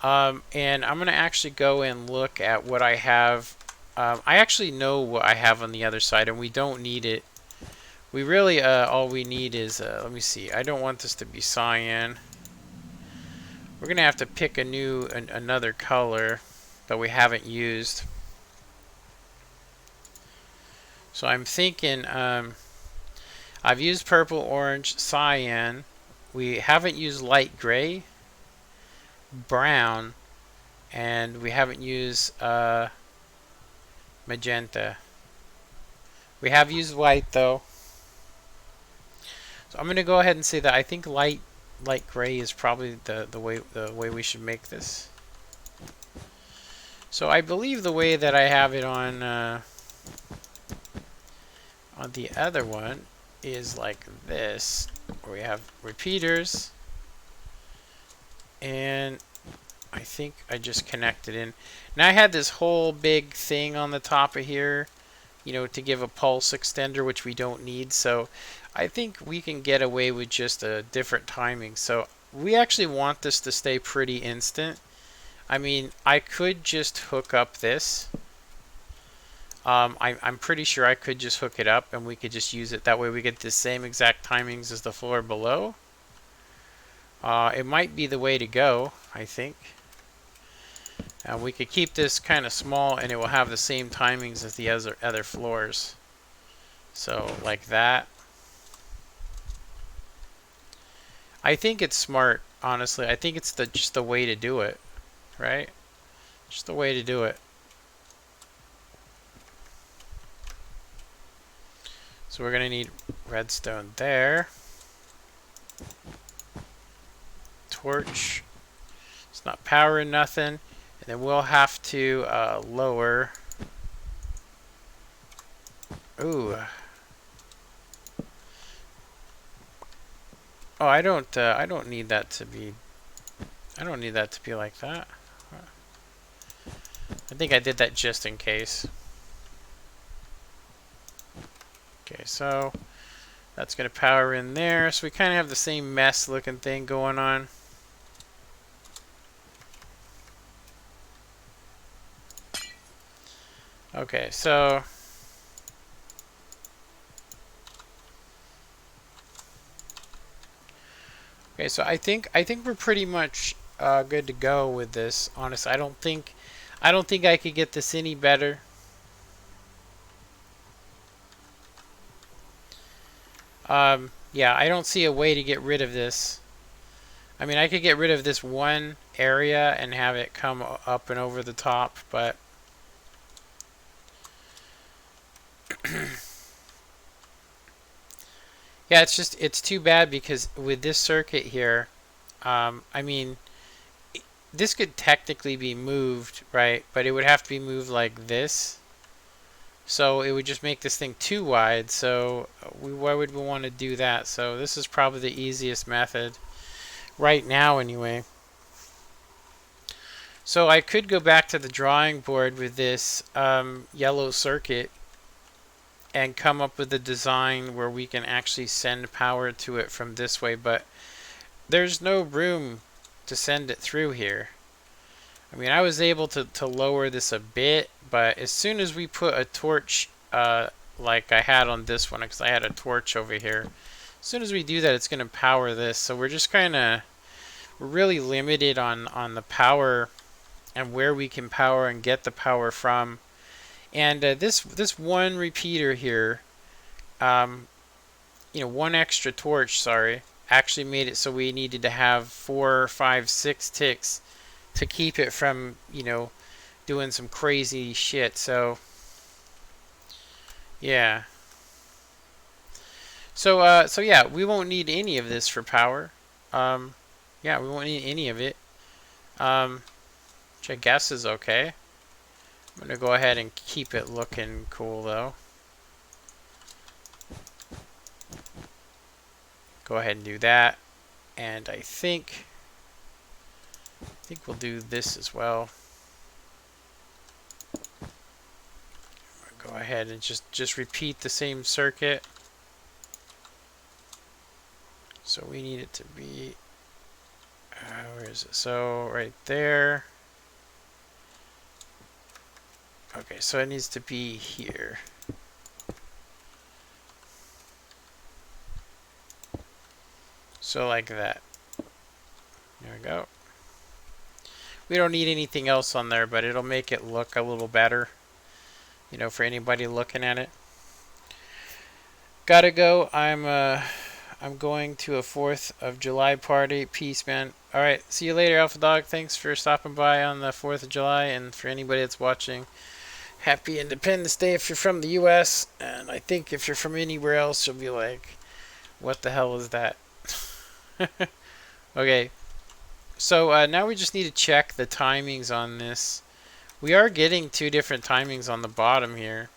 And I'm going to actually go and look at what I have. I actually know what I have on the other side, and we don't need it. We really, all we need is, let me see. I don't want this to be cyan. We're going to have to pick another color that we haven't used. So I'm thinking, I've used purple, orange, cyan. We haven't used light gray, brown, and we haven't used magenta. We have used white though. So I'm going to go ahead and say that I think light gray is probably the way we should make this. So I believe the way that I have it on the other one is like this, where we have repeaters, and I think I just connected in. Now I had this whole big thing on the top of here, you know, to give a pulse extender, which we don't need. So I think we can get away with just a different timing. So we actually want this to stay pretty instant. I mean, I could just hook up this. I'm pretty sure I could just hook it up and we could just use it. That way we get the same exact timings as the floor below. It might be the way to go, I think. We could keep this kind of small and it will have the same timings as the other floors. So, like that. I think it's smart, honestly. I think it's just the way to do it, right? Just the way to do it. So we're going to need redstone there. Torch. It's not powering nothing. And then we'll have to lower. Ooh. Oh, I don't need that to be. I don't need that to be like that. I think I did that just in case. Okay, so that's going to power in there. So we kind of have the same mess looking thing going on. Okay, so I think we're pretty much good to go with this. Honestly, I don't think I could get this any better. Yeah, I don't see a way to get rid of this. I mean, I could get rid of this one area and have it come up and over the top, but yeah, it's too bad because with this circuit here, I mean, this could technically be moved, right? But it would have to be moved like this. So it would just make this thing too wide. So why would we want to do that? So this is probably the easiest method right now anyway. So I could go back to the drawing board with this yellow circuit and come up with a design where we can actually send power to it from this way, but there's no room to send it through here. I mean, I was able to lower this a bit, but as soon as we put a torch like I had on this one, because I had a torch over here, as soon as we do that, it's going to power this. So we're just kind of really limited on the power and where we can power and get the power from. And this one repeater here, one extra torch, sorry, actually made it so we needed to have 4, 5, 6 ticks to keep it from, doing some crazy shit. So, yeah. So yeah, we won't need any of this for power. Yeah, we won't need any of it. Which I guess is okay. I'm going to go ahead and keep it looking cool, though. Go ahead and do that. And I think we'll do this as well. Go ahead and just repeat the same circuit. So we need it to be, where is it? So right there. Okay, so it needs to be here. So like that. There we go. We don't need anything else on there, but it'll make it look a little better, for anybody looking at it. Gotta go. I'm going to a 4th of July party. Peace, man. All right, see you later, Alpha Dog. Thanks for stopping by on the 4th of July, and for anybody that's watching, happy Independence Day if you're from the U.S., and I think if you're from anywhere else, you'll be like, what the hell is that? Okay, so now we just need to check the timings on this. We are getting 2 different timings on the bottom here,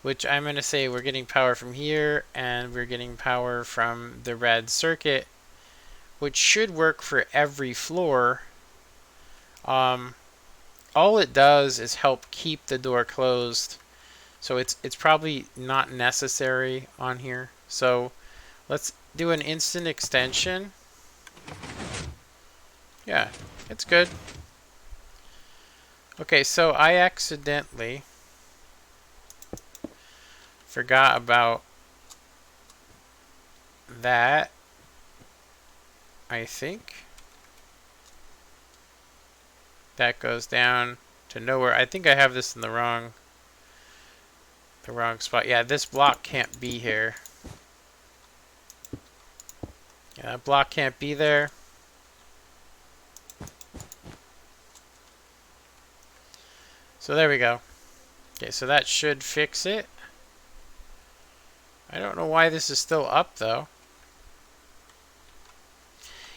which I'm going to say we're getting power from here, and we're getting power from the red circuit, which should work for every floor. All it does is help keep the door closed, so it's probably not necessary on here. So let's do an instant extension. Yeah, it's good. Okay, so I accidentally forgot about that, I think. That goes down to nowhere. I think I have this in the wrong spot. Yeah, this block can't be here. Yeah, that block can't be there. So there we go. Okay, so that should fix it. I don't know why this is still up, though.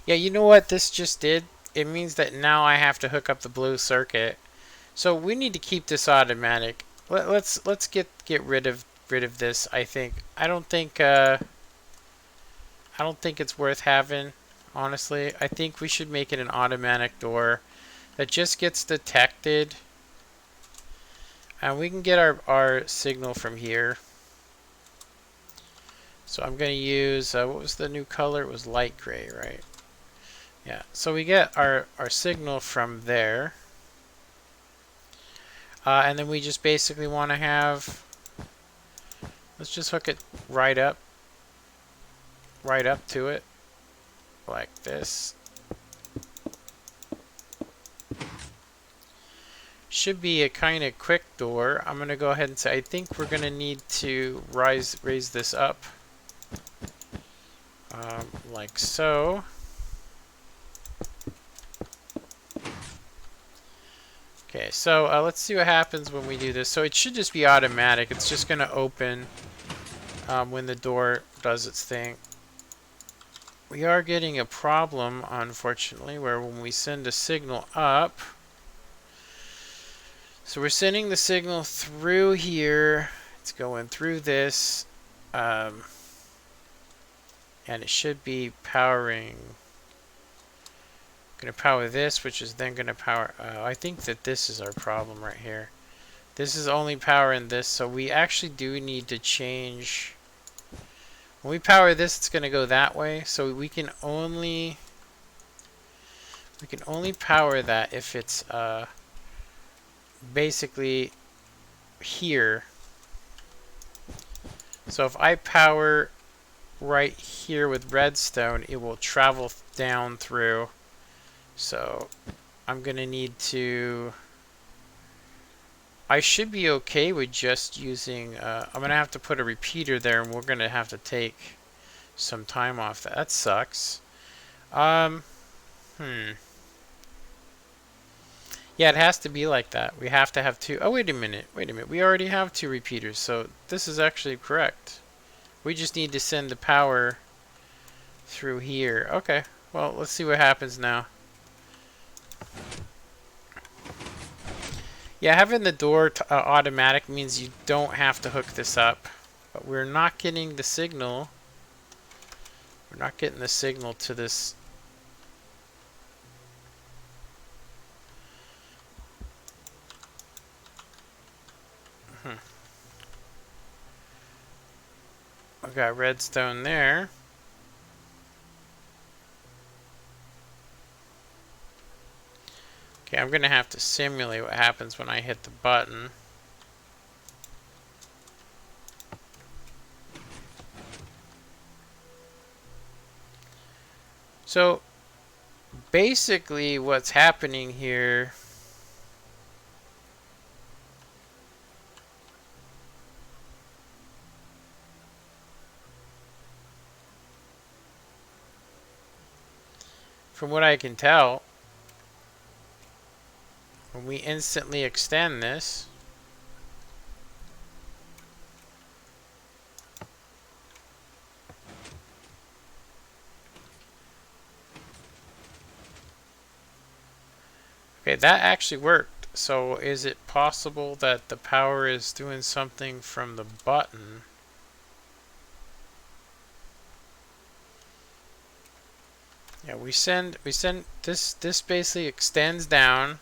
Yeah, you know what this just did? It means that now I have to hook up the blue circuit. So we need to keep this automatic. Let's get rid of this. I think I don't think it's worth having, honestly. I think we should make it an automatic door that just gets detected, and we can get our signal from here. So I'm going to use what was the new color? It was light gray, right? Yeah, so we get our signal from there. And then we just basically want to have, let's just hook it right up to it, like this. Should be a kind of quick door. I'm going to go ahead and say, I think we're going to need to raise this up, like so. Okay, so let's see what happens when we do this. So it should just be automatic. It's just going to open when the door does its thing. We are getting a problem, unfortunately, where when we send a signal up, so we're sending the signal through here. It's going through this, and it should be powering. Going to power this, which is then going to power. I think that this is our problem right here. This is only powering this, so we actually do need to change. When we power this, it's going to go that way. So we can only power that if it's basically here. So if I power right here with redstone, it will travel down through. So I'm going to need to... I should be okay with just using... I'm going to have to put a repeater there, and we're going to have to take some time off that. That sucks. Yeah, it has to be like that. We have to have two. Oh, wait a minute. Wait a minute. We already have two repeaters, so this is actually correct. We just need to send the power through here. Okay. Well, let's see what happens now. Yeah, having the door automatic means you don't have to hook this up. But we're not getting the signal. We're not getting the signal to this. I've got redstone there. Okay, I'm going to have to simulate what happens when I hit the button. So, basically what's happening here... From what I can tell, when we instantly extend this, okay, that actually worked. So is it possible that the power is doing something from the button? Yeah, we send this basically extends down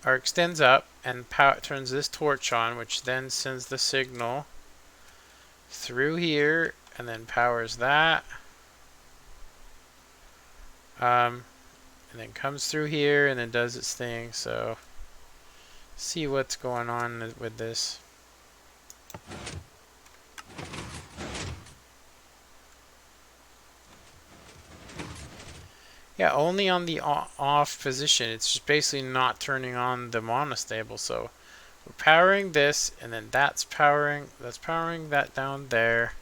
or extends up and turns this torch on, which then sends the signal through here and then powers that. And then comes through here and then does its thing. So see what's going on with this. Yeah, only on the off position. It's just basically not turning on the monostable. So we're powering this, and then that's powering that down there,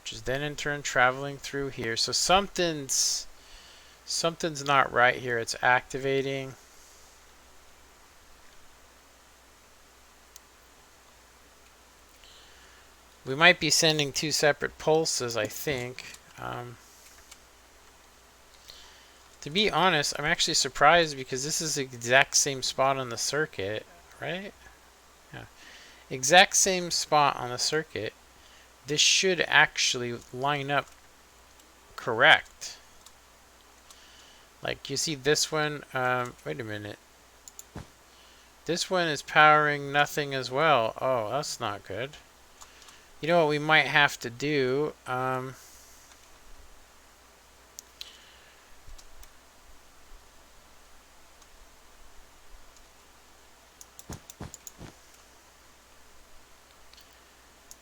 which is then in turn traveling through here. So something's not right here. It's activating. We might be sending two separate pulses, I think. To be honest, I'm actually surprised because this is the exact same spot on the circuit, right? Yeah. Exact same spot on the circuit. This should actually line up correct. Like, you see this one, wait a minute. This one is powering nothing as well. Oh, that's not good. You know what we might have to do?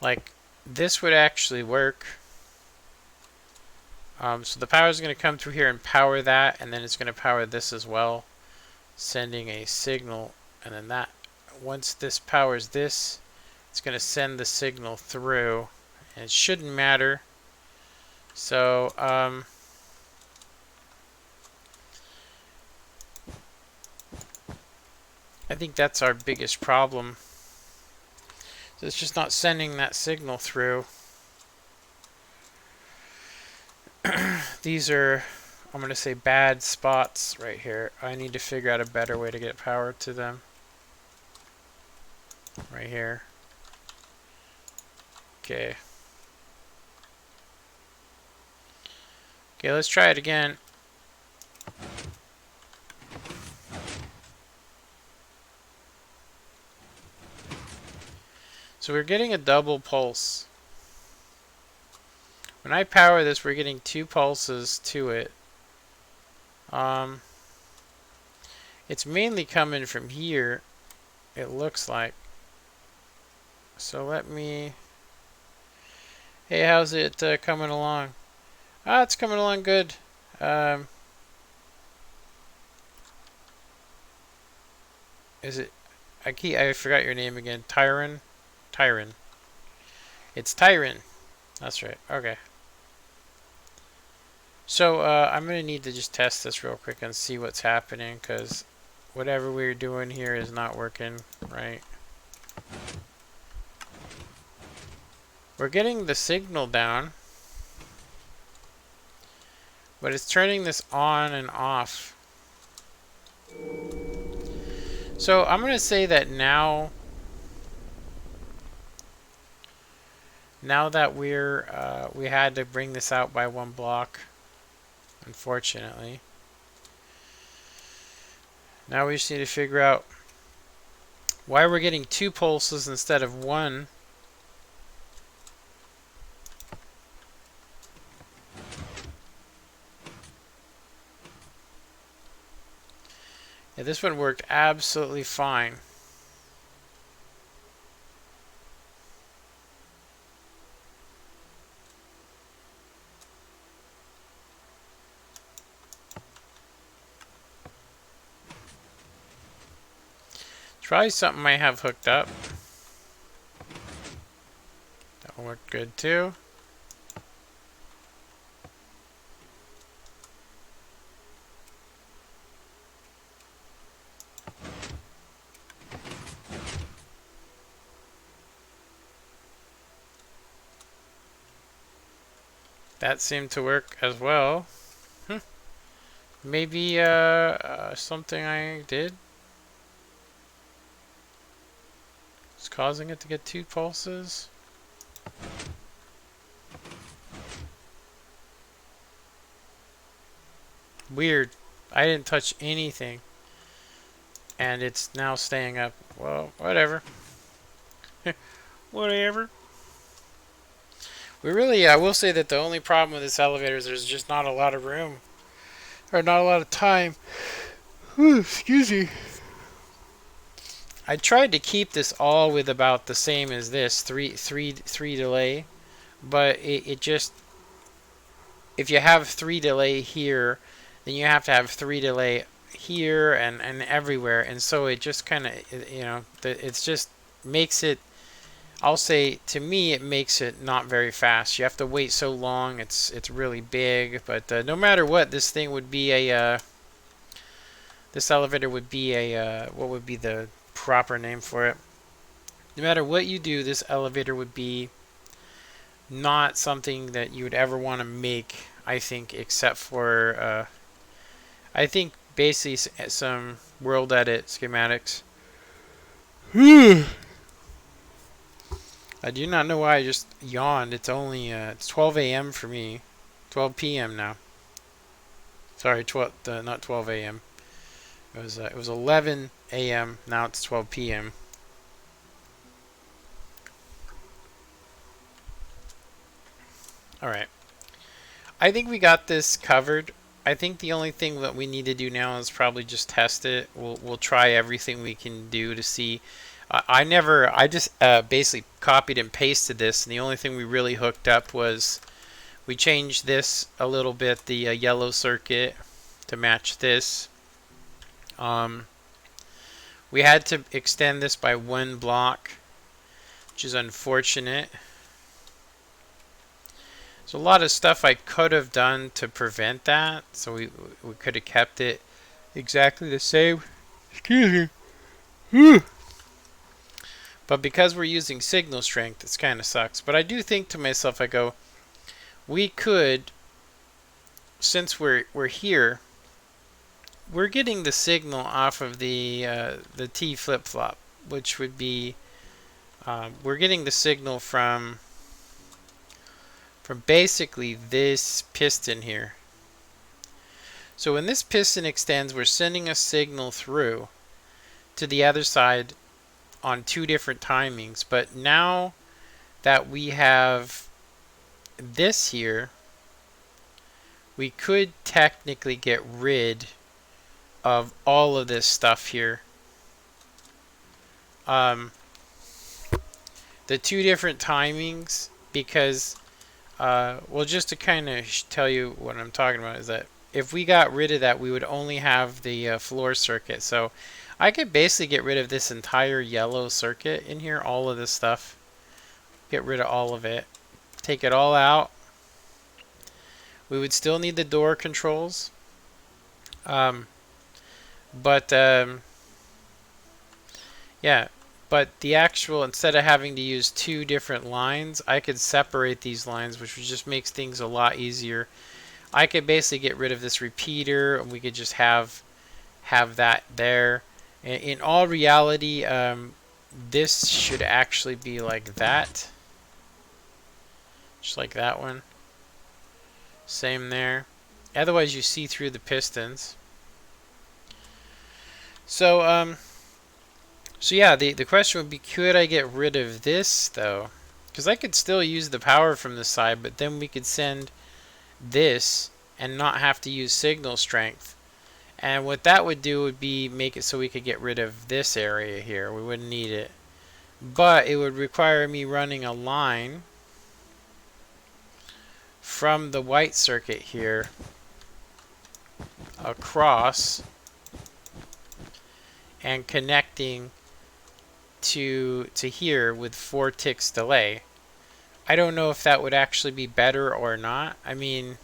Like, this would actually work. So the power is going to come through here and power that, and then it's going to power this as well, sending a signal, and then that, once this powers this, it's going to send the signal through, and it shouldn't matter. So, I think that's our biggest problem. So it's just not sending that signal through. These are, I'm going to say, bad spots right here. I need to figure out a better way to get power to them. Right here. Okay. Okay, let's try it again. So we're getting a double pulse. When I power this, we're getting 2 pulses to it. It's mainly coming from here, it looks like. So let me... Hey, how's it coming along? Ah, it's coming along good. Is it... I forgot your name again. Tyron? Tyron. It's Tyron. That's right. Okay. So I'm going to need to just test this real quick and see what's happening, because whatever we're doing here is not working right. We're getting the signal down, but it's turning this on and off. So I'm going to say that now that we had to bring this out by 1 block, unfortunately. Now we just need to figure out why we're getting 2 pulses instead of 1. Yeah, this one worked absolutely fine. It's probably something I have hooked up. That will work good too. That seemed to work as well. Maybe something I did is causing it to get 2 pulses. Weird. I didn't touch anything, and it's now staying up. Well, whatever. Whatever. I will say that the only problem with this elevator is there's just not a lot of room. Or not a lot of time. Ooh, excuse me. I tried to keep this all with about the same as this, three delay. But it just... If you have 3 delay here, then you have to have 3 delay here and everywhere. And so it just kind of, you know, it's just makes it... I'll say, to me, it makes it not very fast. You have to wait so long. It's really big. But no matter what, this thing would be a... this elevator would be a... what would be the proper name for it? No matter what you do, this elevator would be not something that you would ever want to make, I think, except for... I think basically some world edit schematics. I do not know why I just yawned. It's only it's 12 a.m. for me. 12 p.m. now. Sorry, not 12 a.m. It was 11 a.m. Now it's 12 p.m. All right. I think we got this covered. I think the only thing that we need to do now is probably just test it. We'll try everything we can do to see. I just basically copied and pasted this, and the only thing we really hooked up was we changed this a little bit, the yellow circuit, to match this. We had to extend this by 1 block, which is unfortunate. There's a lot of stuff I could have done to prevent that, so we could have kept it exactly the same. Excuse me. But because we're using signal strength, it kind of sucks. But I do think to myself, I go, we could, since we're here, we're getting the signal off of the T flip flop, which would be we're getting the signal from basically this piston here. So when this piston extends, we're sending a signal through to the other side on two different timings. But now that we have this here, we could technically get rid of all of this stuff here. The two different timings, because well, just to kind of tell you what I'm talking about is that if we got rid of that, we would only have the floor circuit. So I could basically get rid of this entire yellow circuit in here, all of this stuff. Get rid of all of it. Take it all out. We would still need the door controls. Yeah, but the actual, instead of having to use two different lines, I could separate these lines, which just makes things a lot easier. I could basically get rid of this repeater, and we could just have that there. In all reality, this should actually be like that. Just like that one. Same there. Otherwise, you see through the pistons. So, so yeah, the question would be, could I get rid of this, though? Because I could still use the power from this side, but then we could send this and not have to use signal strength. And what that would do would be make it so we could get rid of this area here. We wouldn't need it. But it would require me running a line from the white circuit here across and connecting to here with 4 ticks delay. I don't know if that would actually be better or not. I mean,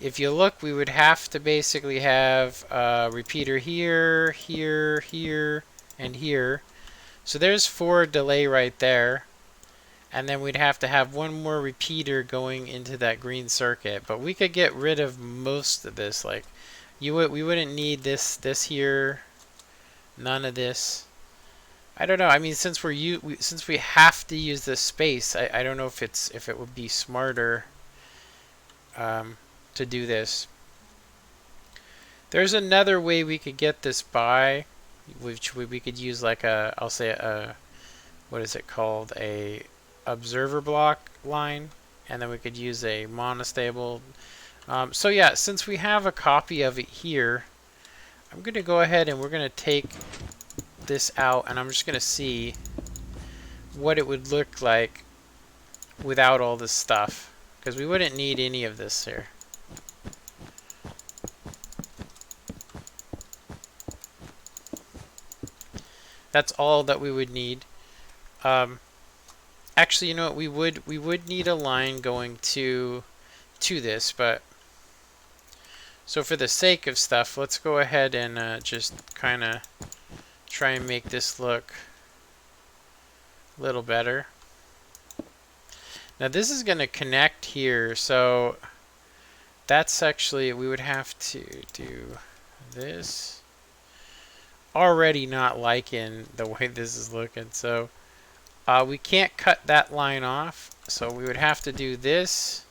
if you look, we would have to basically have a repeater here, here, here, and here. So there's 4 delay right there. And then we'd have to have one more repeater going into that green circuit. But we could get rid of most of this. Like, we wouldn't need this here, none of this. I don't know. I mean, since since we have to use this space, I don't know if it would be smarter to do this. There's another way we could get this by, which we could use like I'll say a, what is it called, a observer block line, and then we could use a monostable. So yeah, since we have a copy of it here, I'm going to go ahead and we're going to take this out, and I'm just going to see what it would look like without all this stuff, because we wouldn't need any of this here. That's all that we would need. Actually, you know what? We would need a line going to this, but so for the sake of stuff, let's go ahead and just kind of try and make this look a little better. Now this is going to connect here, so that's actually, we would have to do this. Already not liking the way this is looking, so we can't cut that line off, so we would have to do this.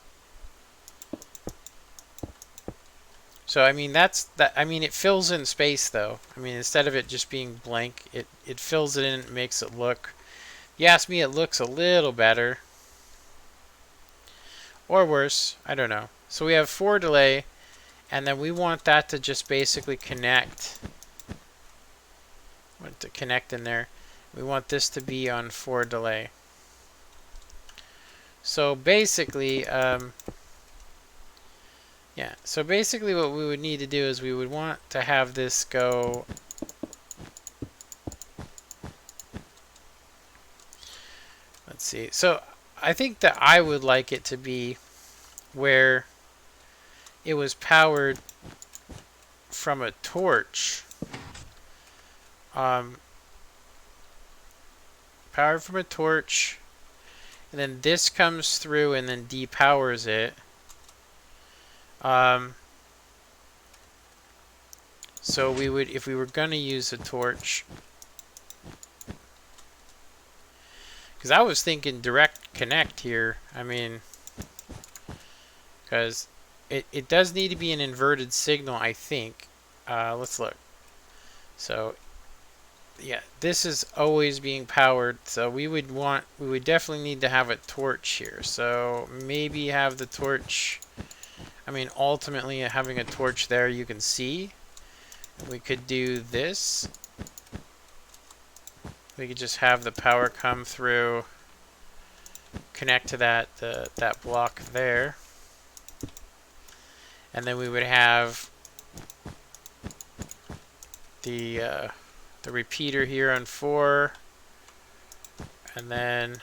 So I mean I mean, it fills in space though. I mean, instead of it just being blank, it fills it in and makes it look, if you ask me, it looks a little better. Or worse, I don't know. So we have 4 delay, and then we want that to just basically connect. Want to connect in there. We want this to be on 4 delay. So basically, yeah, so basically what we would need to do is we would want to have this go, let's see, so I think that I would like it to be where it was powered from a torch, powered from a torch, and then this comes through and then depowers it. So we would, if we were going to use a torch, because I was thinking direct connect here. I mean, because it does need to be an inverted signal, I think. Let's look. So yeah, this is always being powered, so we would definitely need to have a torch here. So maybe have the torch, I mean, ultimately having a torch there, you can see. We could do this. We could just have the power come through, connect to that that block there, and then we would have the repeater here on 4, and then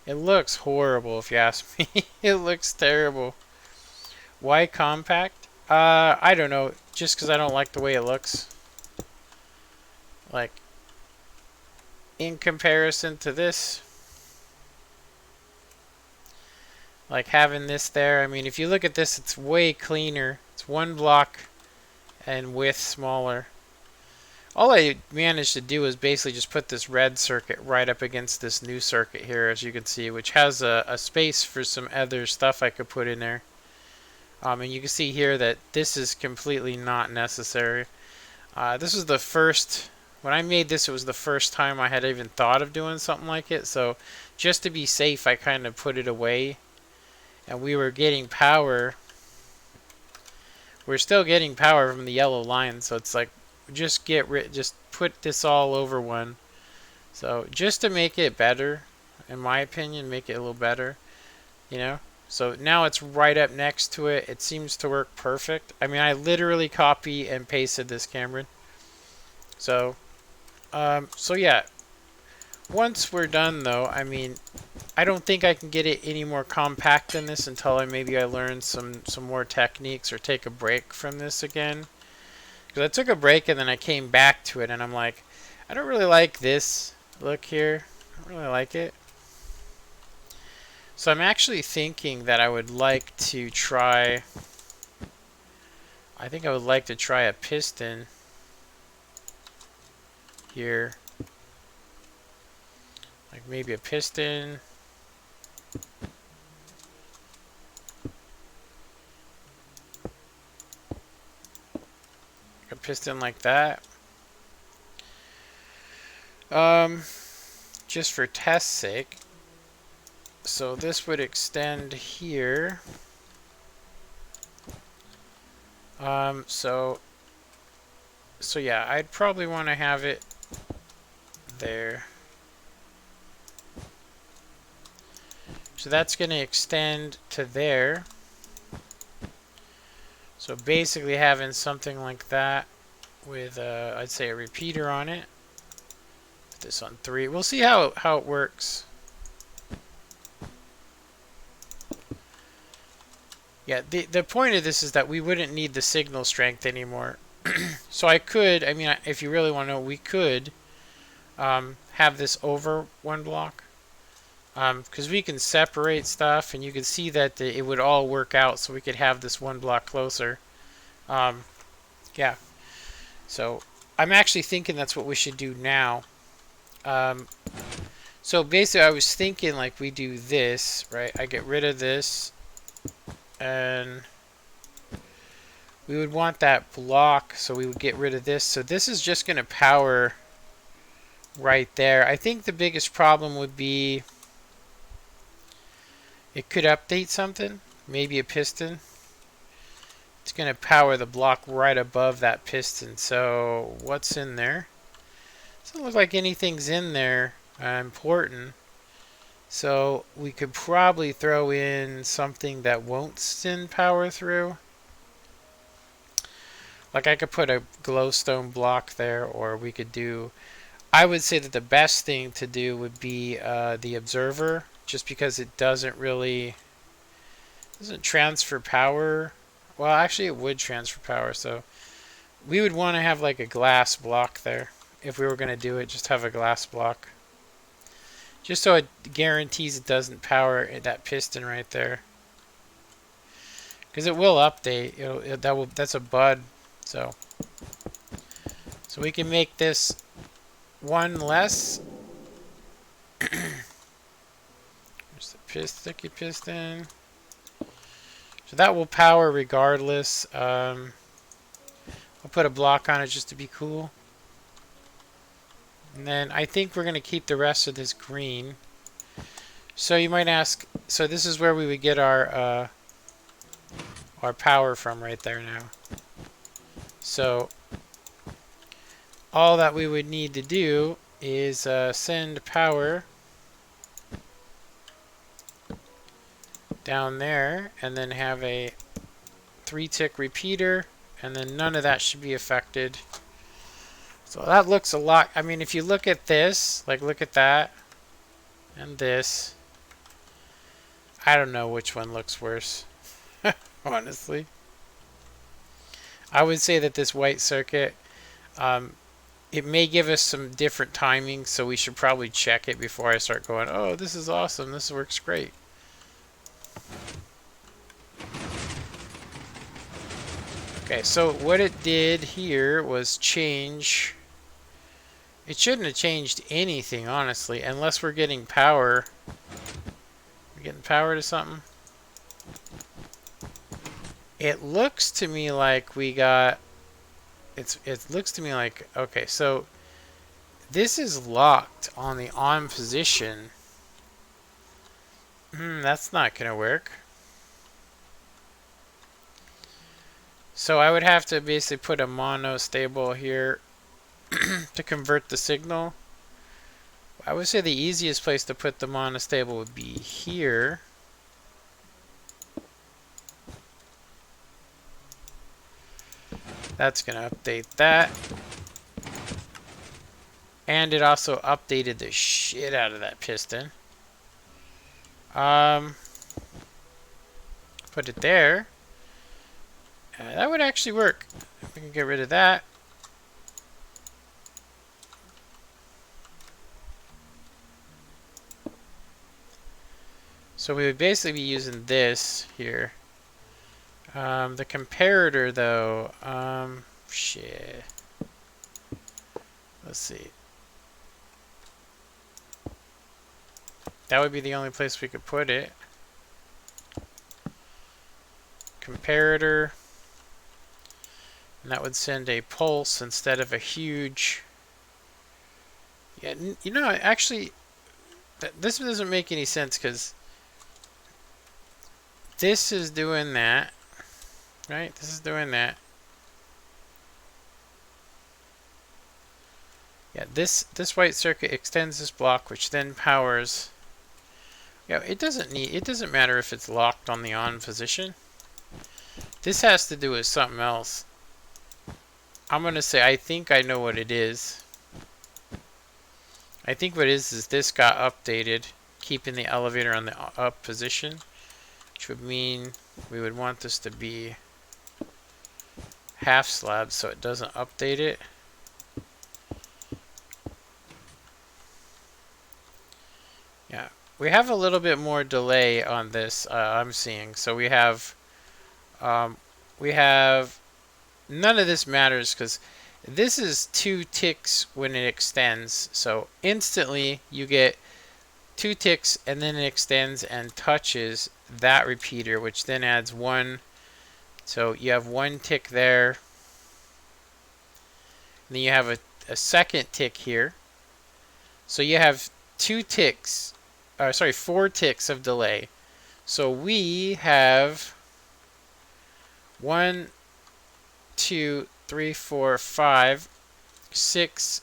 it looks horrible if you ask me. It looks terrible. Why compact? I don't know. Just because I don't like the way it looks. Like, in comparison to this, like having this there, I mean, if you look at this, it's way cleaner. It's one block and width smaller. All I managed to do is basically just put this red circuit right up against this new circuit here, as you can see, which has a space for some other stuff I could put in there. And you can see here that this is completely not necessary. This was the first, when I made this, it was the first time I had even thought of doing something like it. So just to be safe, I kind of put it away. And we were getting power. We're still getting power from the yellow line. So it's like, just put this all over one. So just to make it better, in my opinion, make it a little better, you know. So now it's right up next to it. It seems to work perfect. I mean, I literally copy and pasted this, Cameron. So, so yeah. Once we're done, though, I mean, I don't think I can get it any more compact than this until maybe I learn some more techniques or take a break from this again. Because I took a break and then I came back to it, and I'm like, I don't really like this look here. I don't really like it. So I'm actually thinking that I would like to try, I think I would like to try a piston here. Like maybe a piston. A piston like that. Just for test's sake. So this would extend here. So yeah, I'd probably want to have it there. So that's going to extend to there. So basically having something like that with, I'd say, a repeater on it. Put this on 3. We'll see how it works. Yeah, the point of this is that we wouldn't need the signal strength anymore. So I could, I mean, if you really want to know, we could have this over one block. Because we can separate stuff, and you can see that it would all work out, so we could have this one block closer. Yeah. So I'm actually thinking that's what we should do now. So basically I was thinking like we do this, right? I get rid of this. And we would want that block, so we would get rid of this. So this is just going to power right there. I think the biggest problem would be it could update something, maybe a piston. It's going to power the block right above that piston. So what's in there? Doesn't look like anything's in there important. So we could probably throw in something that won't send power through. Like I could put a glowstone block there, or we could do, I would say that the best thing to do would be the observer, just because it doesn't transfer power. Well, actually it would transfer power, so we would want to have like a glass block there. If we were going to do it, just have a glass block. Just so it guarantees it doesn't power that piston right there. Because it will update. That's a bud. So we can make this one less. There's the sticky piston. So that will power regardless. I'll put a block on it just to be cool. And then I think we're going to keep the rest of this green. So you might ask, so this is where we would get our power from right there now. So all that we would need to do is send power down there and then have a 3-tick repeater, and then none of that should be affected. So that looks a lot. I mean, if you look at this, like look at that and this, I don't know which one looks worse. Honestly, I would say that this white circuit, it may give us some different timing, so we should probably check it before I start going, oh, this is awesome, this works great. Okay, so what it did here was change. It shouldn't have changed anything, honestly, unless we're getting power. We're getting power to something. It looks to me like we got. It looks to me like, okay, so this is locked on the on position. That's not gonna work. So I would have to basically put a monostable here to convert the signal. I would say the easiest place to put the monostable would be here. That's going to update that. And it also updated the shit out of that piston. Put it there. That would actually work. We can get rid of that. So we would basically be using this here. The comparator, though, shit. Let's see. That would be the only place we could put it. Comparator. And that would send a pulse instead of a huge... Yeah, you know, actually, this doesn't make any sense because this is doing that. Right? This is doing that. Yeah, this white circuit extends this block, which then powers. Yeah, it doesn't matter if it's locked on the on position. This has to do with something else. I'm gonna say I think I know what it is. I think what it is this got updated, keeping the elevator on the up position, which would mean we would want this to be half slab so it doesn't update it. Yeah, we have a little bit more delay on this, I'm seeing. So we have none of this matters because this is 2 ticks when it extends. So instantly you get 2 ticks and then it extends and touches that repeater, which then adds 1. So you have 1 tick there. And then you have a second tick here. So you have 2 ticks, 4 ticks of delay. So we have 1, 2, 3, 4, 5, 6,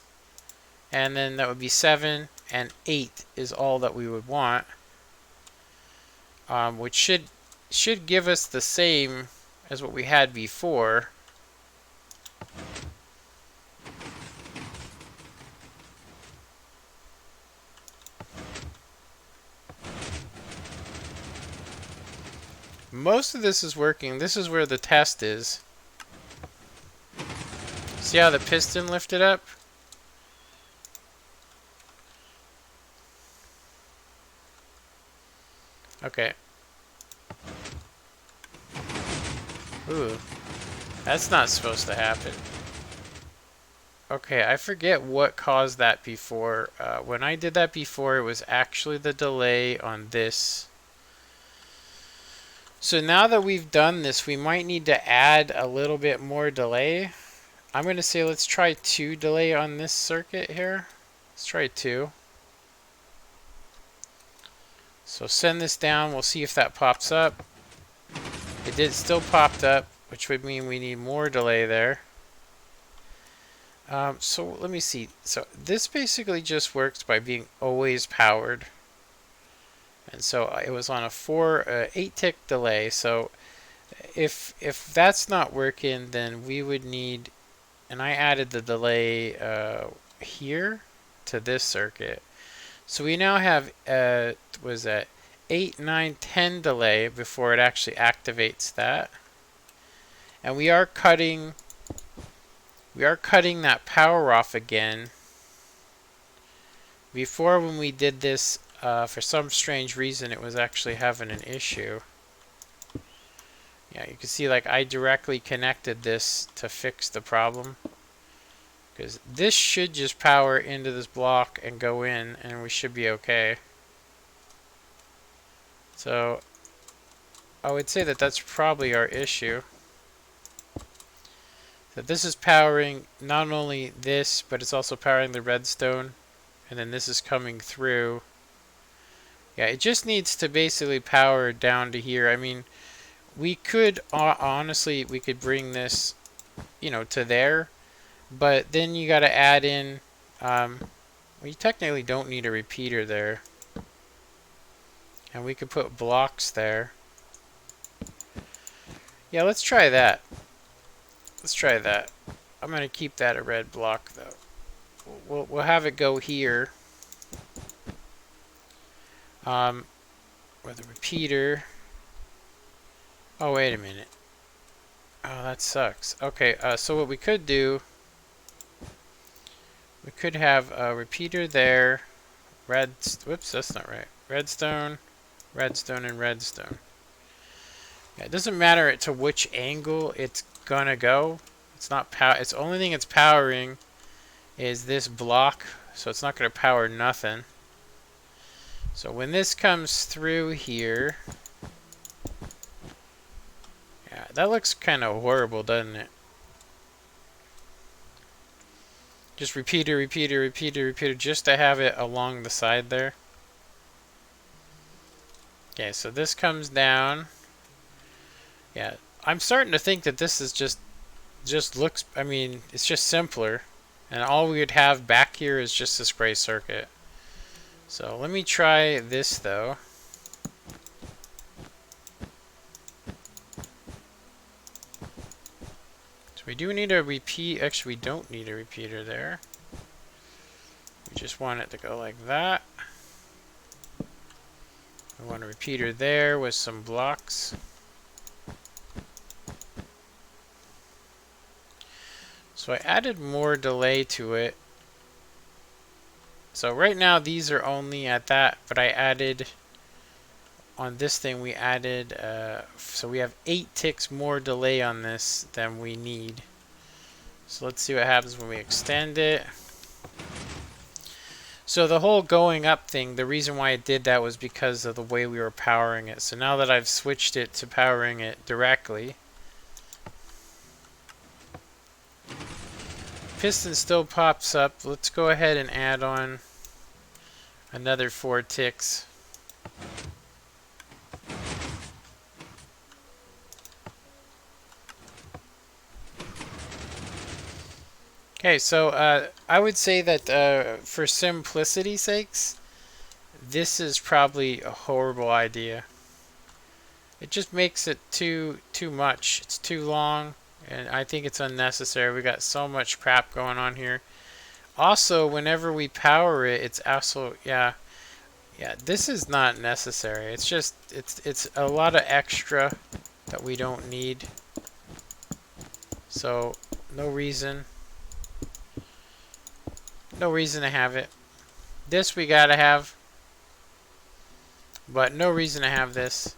and then that would be 7 and 8 is all that we would want, which should give us the same as what we had before. Most of this is working. This is where the test is. See how the piston lifted up? Okay. Ooh. That's not supposed to happen. Okay, I forget what caused that before. When I did that before, it was actually the delay on this. So now that we've done this, we might need to add a little bit more delay. I'm going to say let's try 2 delay on this circuit here. Let's try 2. So send this down. We'll see if that pops up. It did still popped up, which would mean we need more delay there. So let me see. So this basically just works by being always powered. And so it was on a 8 tick delay. So if that's not working, then we would need, and I added the delay here to this circuit. So we now have was that 8, 9, 10 delay before it actually activates that. And we are cutting that power off again. Before, when we did this, for some strange reason, it was actually having an issue. Yeah, you can see like I directly connected this to fix the problem. Because this should just power into this block and go in, and we should be okay. So I would say that that's probably our issue. So this is powering not only this, but it's also powering the redstone. And then this is coming through. Yeah, it just needs to basically power down to here. I mean, we could, honestly, we could bring this, to there. But then you got to add in, well, you technically don't need a repeater there. And we could put blocks there. Yeah, let's try that. Let's try that. I'm going to keep that a red block, though. We'll have it go here. With a repeater. Oh, wait a minute. Oh, that sucks. Okay, so what we could do, we could have a repeater there. Whoops, that's not right. Redstone, redstone, and redstone. Yeah, it doesn't matter to which angle it's gonna go. It's not it's the only thing it's powering is this block, so it's not gonna power nothing. So when this comes through here, yeah, that looks kind of horrible, doesn't it? Just repeater, repeater, repeater, repeater, just to have it along the side there. Okay, so this comes down. Yeah, I'm starting to think that this is just looks, I mean, it's just simpler. And all we would have back here is just this gray circuit. So let me try this though. So we do need a repeat. Actually, we don't need a repeater there. We just want it to go like that. We want a repeater there with some blocks. So I added more delay to it. So right now these are only at that, but I added on this thing, we added, so we have 8 ticks more delay on this than we need. So let's see what happens when we extend it. So the whole going up thing, the reason why it did that was because of the way we were powering it. So now that I've switched it to powering it directly, piston still pops up. Let's go ahead and add on another 4 ticks. Okay, so I would say that for simplicity's sakes, this is probably a horrible idea. It just makes it too much. It's too long, and I think it's unnecessary. We got so much crap going on here. Also, whenever we power it, it's also, yeah, this is not necessary. It's just, it's a lot of extra that we don't need. So, no reason. No reason to have it. This we gotta have, but no reason to have this.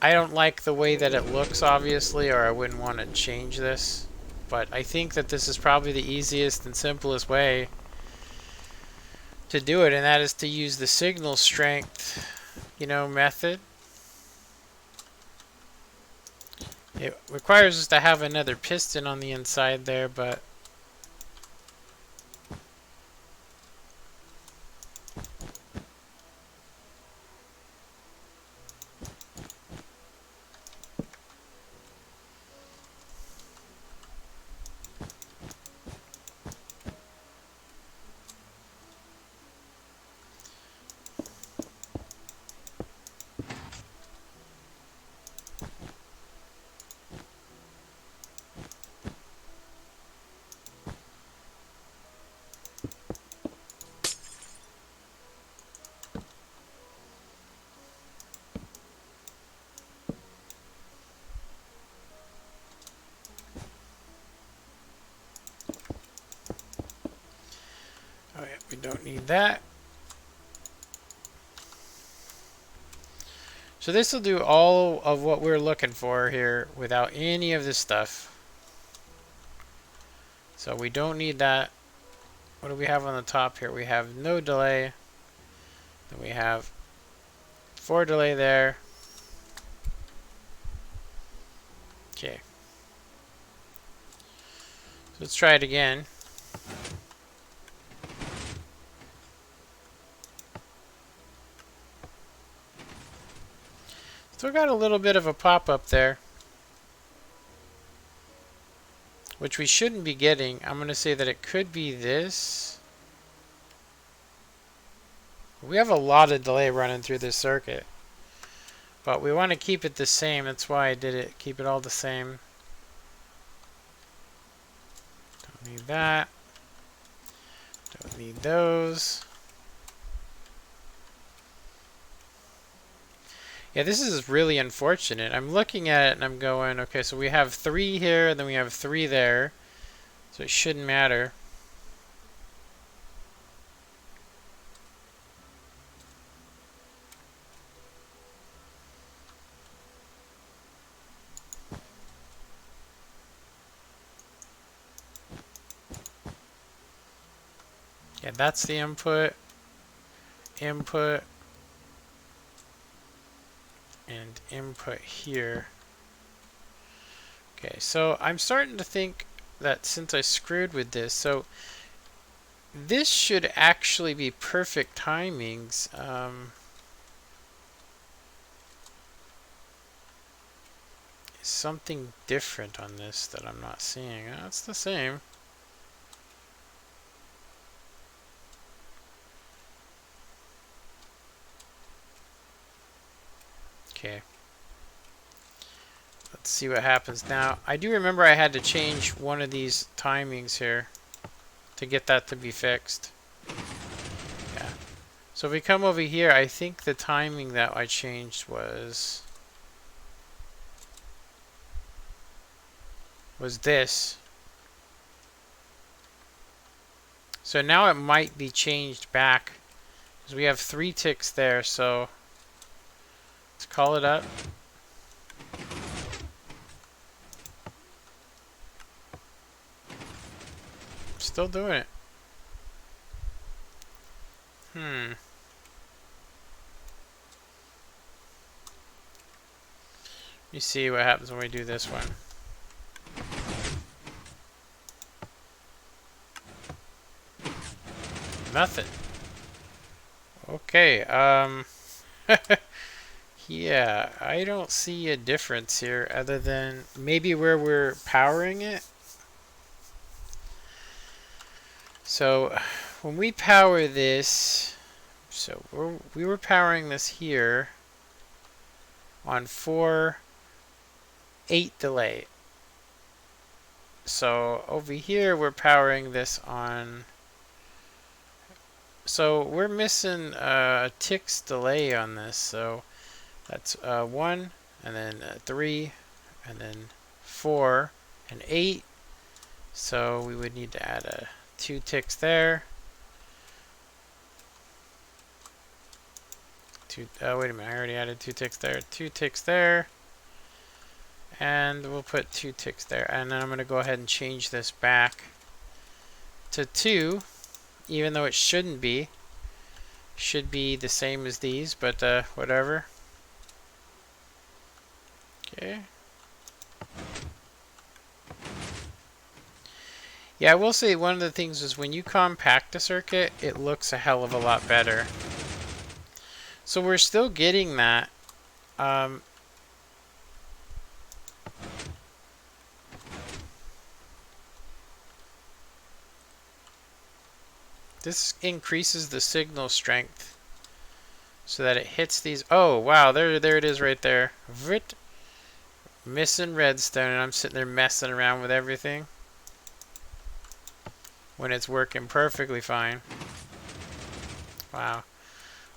I don't like the way that it looks, obviously, or I wouldn't want to change this. But I think that this is probably the easiest and simplest way to do it, and that is to use the signal strength, method. It requires us to have another piston on the inside there, but alright, we don't need that. So this will do all of what we're looking for here without any of this stuff. So we don't need that. What do we have on the top here? We have no delay. Then we have 4 delay there. Okay. So let's try it again. Still got a little bit of a pop-up there, which we shouldn't be getting. I'm going to say that it could be this. We have a lot of delay running through this circuit, but we want to keep it the same. That's why I did it. Keep it all the same. Don't need that. Don't need those. Yeah, this is really unfortunate. I'm looking at it and I'm going, okay, so we have 3 here, and then we have 3 there. So it shouldn't matter. Yeah, that's the input. Input. And input here. Okay, so I'm starting to think that since I screwed with this, so this should actually be perfect timings. Something different on this that I'm not seeing. It's the same. Okay. Let's see what happens now. I do remember I had to change one of these timings here to get that to be fixed. Yeah. So if we come over here, I think the timing that I changed was this. So now it might be changed back because we have 3 ticks there, so let's call it up. Still doing it. Let me see what happens when we do this one. Nothing. Okay, yeah, I don't see a difference here other than maybe where we're powering it. So when we power this, so we were powering this here on 4/8 delay. So over here we're powering this on, so we're missing a tick's delay on this. So that's 1, and then 3, and then 4, and 8. So we would need to add 2 ticks there. Oh, wait a minute. I already added 2 ticks there. 2 ticks there. And we'll put 2 ticks there. And then I'm going to go ahead and change this back to 2, even though it shouldn't be. Should be the same as these, but whatever. Okay. Yeah, I will say one of the things is when you compact a circuit, it looks a hell of a lot better. So we're still getting that. This increases the signal strength so that it hits these. Oh, wow, there it is right there. Vrit. Missing redstone, and I'm sitting there messing around with everything when it's working perfectly fine. Wow.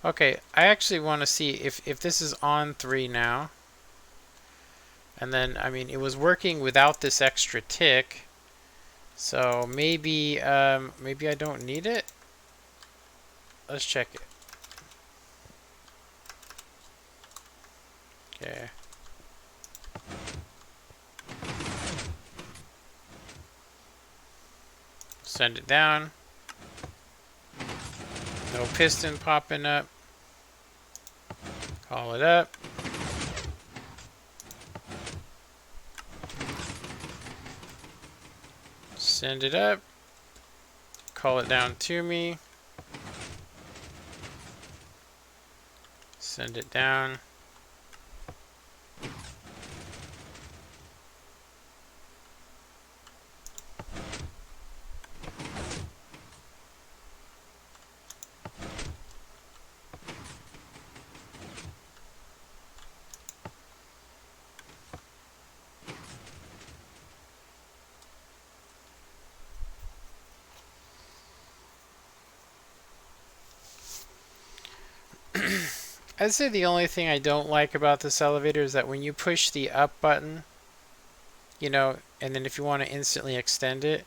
Okay, I actually want to see if this is on 3 now. And then, I mean, it was working without this extra tick. So maybe maybe I don't need it. Let's check it. Okay. Send it down. No piston popping up. Call it up. Send it up. Call it down to me. Send it down. I'd say the only thing I don't like about this elevator is that when you push the up button, you know, and then if you want to instantly extend it,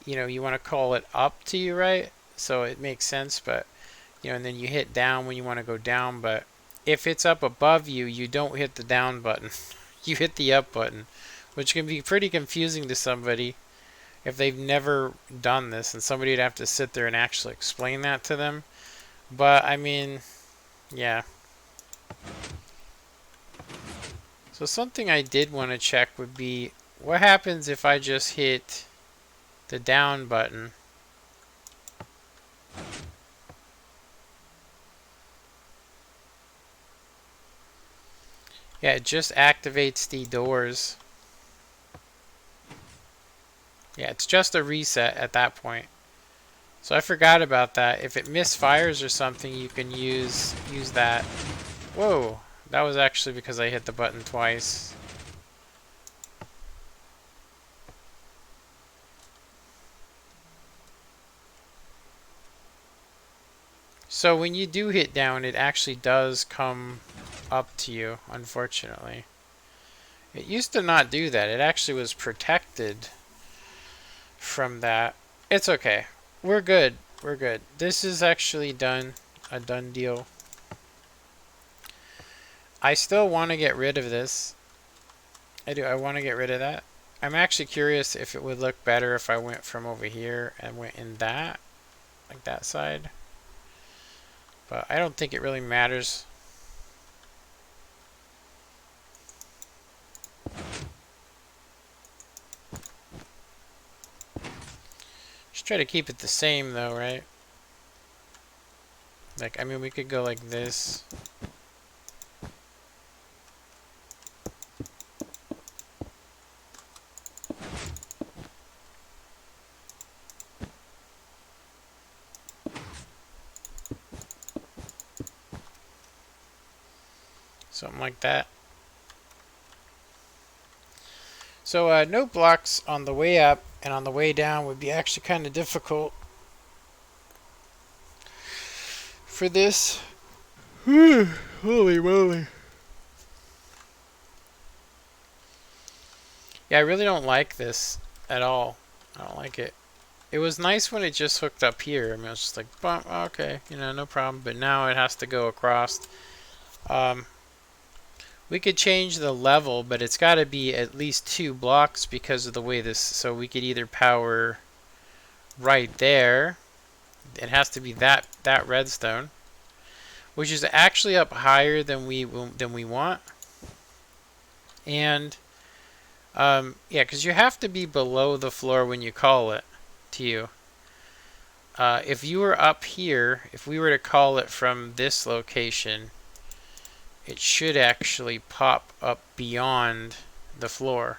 you know, you want to call it up to you, right? So it makes sense, but, you know, and then you hit down when you want to go down, but if it's up above you, you don't hit the down button. You hit the up button, which can be pretty confusing to somebody if they've never done this, and somebody would have to sit there and actually explain that to them. But, I mean, yeah. So something I did want to check would be, what happens if I just hit the down button? Yeah, it just activates the doors. Yeah, it's just a reset at that point. So I forgot about that. If it misfires or something, you can use that. Whoa, that was actually because I hit the button twice. So when you do hit down, it actually does come up to you, unfortunately. It used to not do that. It actually was protected from that. It's okay. We're good. We're good. This is actually done. A done deal. I still want to get rid of this. I do. I want to get rid of that. I'm actually curious if it would look better if I went from over here and went in that, like that side. But I don't think it really matters. Just try to keep it the same though, right? Like, I mean, we could go like this. Something like that. So no blocks on the way up and on the way down would be actually kind of difficult for this. Holy moly. Yeah, I really don't like this at all. I don't like it. It was nice when it just hooked up here. I mean, it was just like, okay, you know, no problem. But now it has to go across. Um, we could change the level, but it's got to be at least 2 blocks because of the way this. So we could either power right there. It has to be that redstone, which is actually up higher than we want. And yeah, because you have to be below the floor when you call it to you. If you were up here, if we were to call it from this location, it should actually pop up beyond the floor.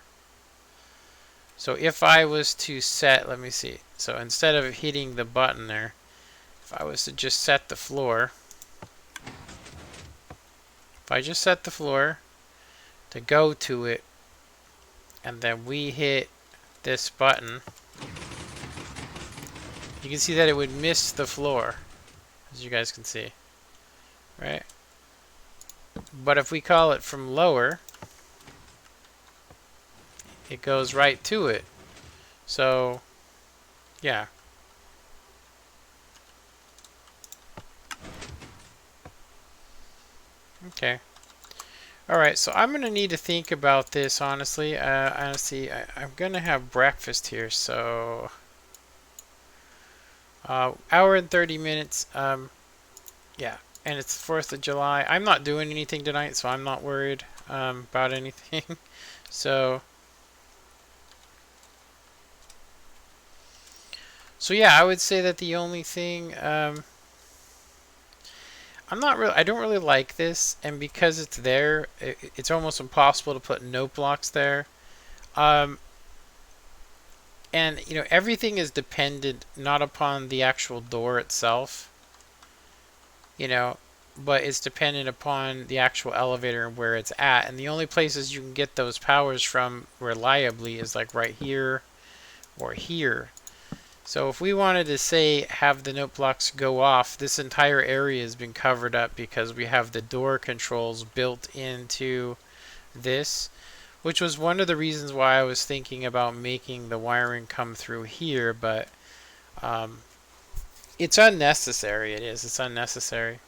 So if I was to set, let me see. So instead of hitting the button there, if I was to just set the floor, if I just set the floor to go to it, and then we hit this button, you can see that it would miss the floor, as you guys can see, right? But if we call it from lower, it goes right to it. So, yeah. Okay. Alright, so I'm going to need to think about this, honestly. Honestly, I'm going to have breakfast here, so... hour and 30 minutes. Yeah, and it's 4th of July. I'm not doing anything tonight, so I'm not worried about anything. So yeah, I would say that the only thing I don't really like this, and because it's there, it's almost impossible to put note blocks there. And you know, everything is dependent not upon the actual door itself, you know, but it's dependent upon the actual elevator and where it's at. And the only places you can get those powers from reliably is like right here or here. So if we wanted to say have the note blocks go off, this entire area has been covered up because we have the door controls built into this, which was one of the reasons why I was thinking about making the wiring come through here, but it's unnecessary. It's unnecessary.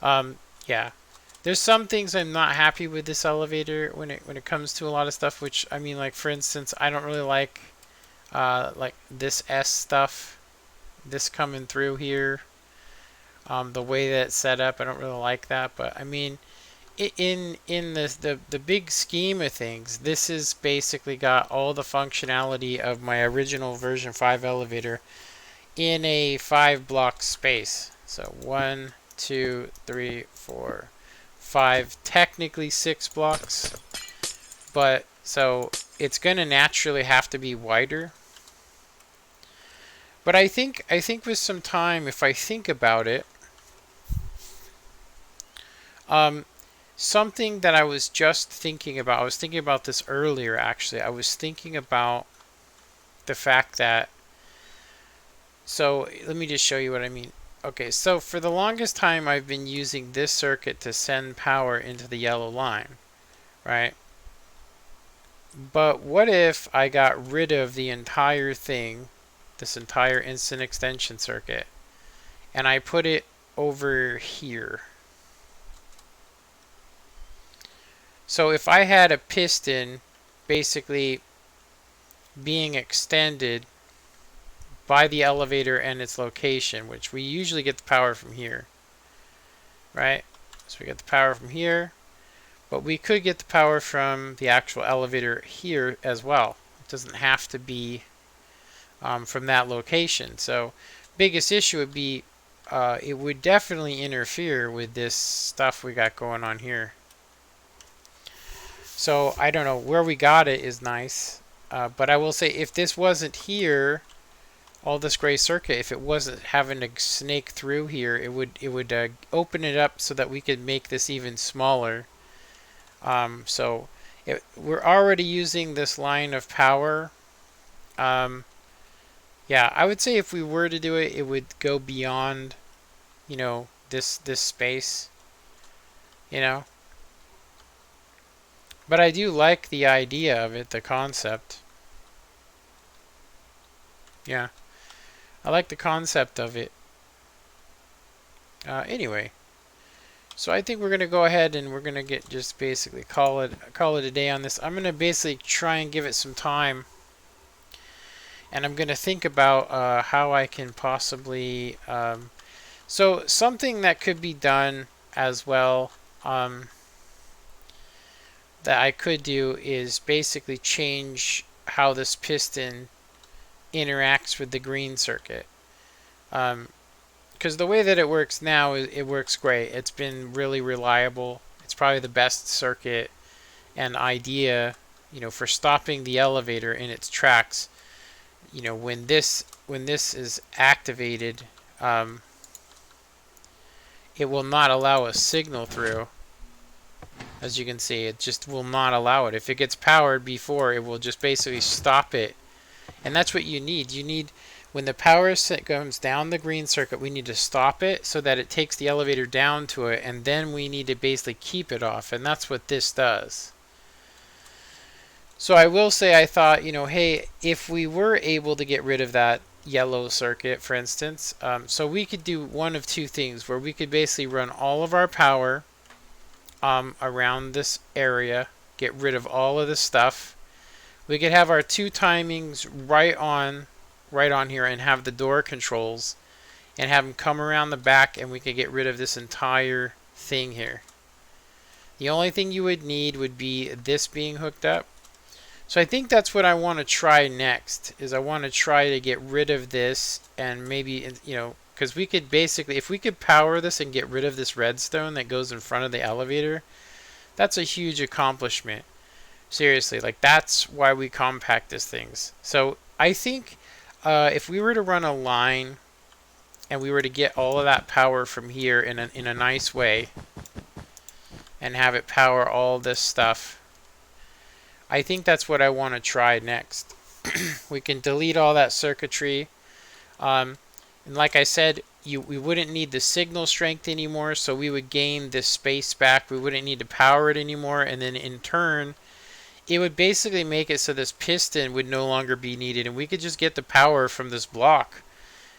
Yeah. There's some things I'm not happy with this elevator when it comes to a lot of stuff, which, I mean, like, for instance, I don't really like this S stuff, this coming through here, the way that it's set up. I don't really like that, but I mean, in the big scheme of things, this has basically got all the functionality of my original version 5 elevator in a 5 block space. So 1, 2, 3, 4, 5, technically 6 blocks, but so it's going to naturally have to be wider. But I think with some time, if I think about it, something that I was just thinking about, I was thinking about this earlier actually. I was thinking about the fact that, so let me just show you what I mean. Okay, so for the longest time I've been using this circuit to send power into the yellow line, right? But what if I got rid of the entire thing, this entire instant extension circuit, and I put it over here? So if I had a piston basically being extended by the elevator and its location, which we usually get the power from here, right? So we get the power from here, but we could get the power from the actual elevator here as well. It doesn't have to be from that location. So biggest issue would be it would definitely interfere with this stuff we got going on here. So I don't know, where we got it is nice, but I will say if this wasn't here, all this gray circuit, if it wasn't having to snake through here, it would open it up so that we could make this even smaller. So we're already using this line of power. Yeah, I would say if we were to do it, it would go beyond, you know, this space, you know. But I do like the idea of it, the concept. Yeah, I like the concept of it. Anyway, so I think we're gonna go ahead and we're gonna get just basically call it a day on this. I'm gonna basically try and give it some time, and I'm gonna think about how I can possibly. So something that could be done as well. That I could do is basically change how this piston interacts with the green circuit. Because the way that it works now, it works great. It's been really reliable. It's probably the best circuit and idea, for stopping the elevator in its tracks. When this is activated, it will not allow a signal through. As you can see, it just will not allow it. If it gets powered before, it will just basically stop it. And that's what you need. When the power comes down the green circuit, we need to stop it so that it takes the elevator down to it, and then we need to basically keep it off, and that's what this does. So I will say, I thought, hey, if we were able to get rid of that yellow circuit, for instance, so we could do one of two things, where we could basically run all of our power around this area, get rid of all of this stuff. We could have our two timings right on here and have the door controls and have them come around the back, and we could get rid of this entire thing here. The only thing you would need would be this being hooked up. So I think that's what I want to try next, is I want to try to get rid of this, and maybe, because we could basically, if we could power this and get rid of this redstone that goes in front of the elevator, that's a huge accomplishment. Seriously, like, that's why we compact these things. So I think if we were to run a line and we were to get all of that power from here in a nice way and have it power all this stuff, I think that's what I want to try next. We can delete all that circuitry. And like I said, we wouldn't need the signal strength anymore, so we would gain this space back. We wouldn't need to power it anymore, and then in turn, it would basically make it so this piston would no longer be needed, and we could just get the power from this block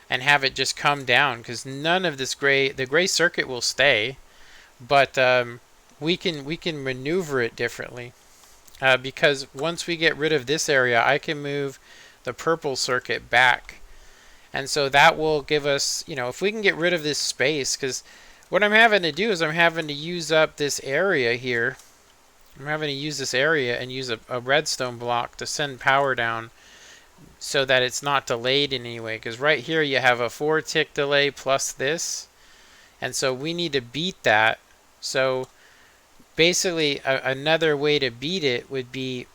and have it just come down, because none of this the gray circuit will stay, but we can maneuver it differently, because once we get rid of this area, I can move the purple circuit back, and so that will give us, if we can get rid of this space, because what I'm having to do is I'm having to use up this area here. I'm having to use this area and use a redstone block to send power down so that it's not delayed in any way. Because right here you have a 4-tick delay plus this. And so we need to beat that. So basically another way to beat it would be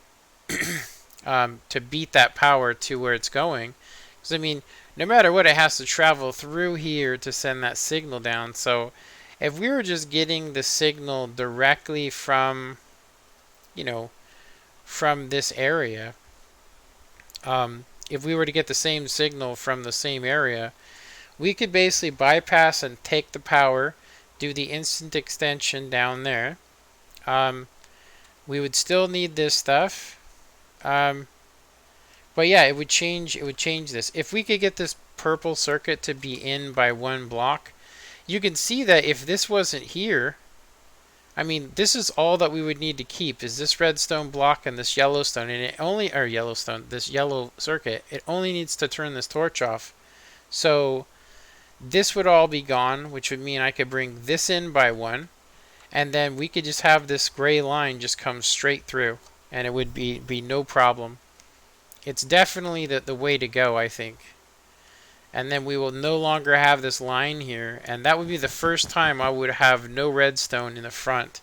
to beat that power to where it's going. Because, I mean, no matter what, it has to travel through here to send that signal down. So if we were just getting the signal directly from from this area, if we were to get the same signal from the same area, we could basically bypass and take the power, do the instant extension down there. We would still need this stuff, but yeah, it would change this. If we could get this purple circuit to be in by one block, you can see that if this wasn't here, I mean, this is all that we would need to keep, is this redstone block and this yellowstone, and this yellow circuit. It only needs to turn this torch off. So this would all be gone, which would mean I could bring this in by one, and then we could just have this gray line just come straight through, and it would be no problem. It's definitely the way to go, I think. And then we will no longer have this line here, and that would be the first time I would have no redstone in the front.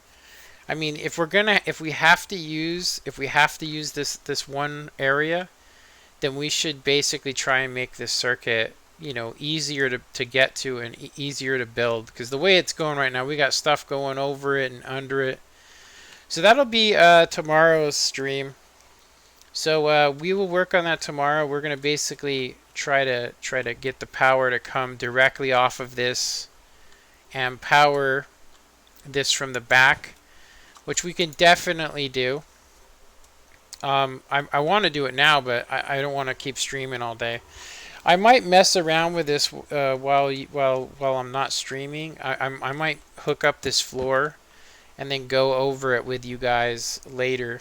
I mean, if we have to use this one area, then we should basically try and make this circuit, easier to get to and easier to build, because the way it's going right now, we got stuff going over it and under it. So that'll be tomorrow's stream. So we will work on that tomorrow. We're going to basically try to get the power to come directly off of this and power this from the back, which we can definitely do. I want to do it now, but I don't want to keep streaming all day. I might mess around with this while I'm not streaming. I might hook up this floor and then go over it with you guys later.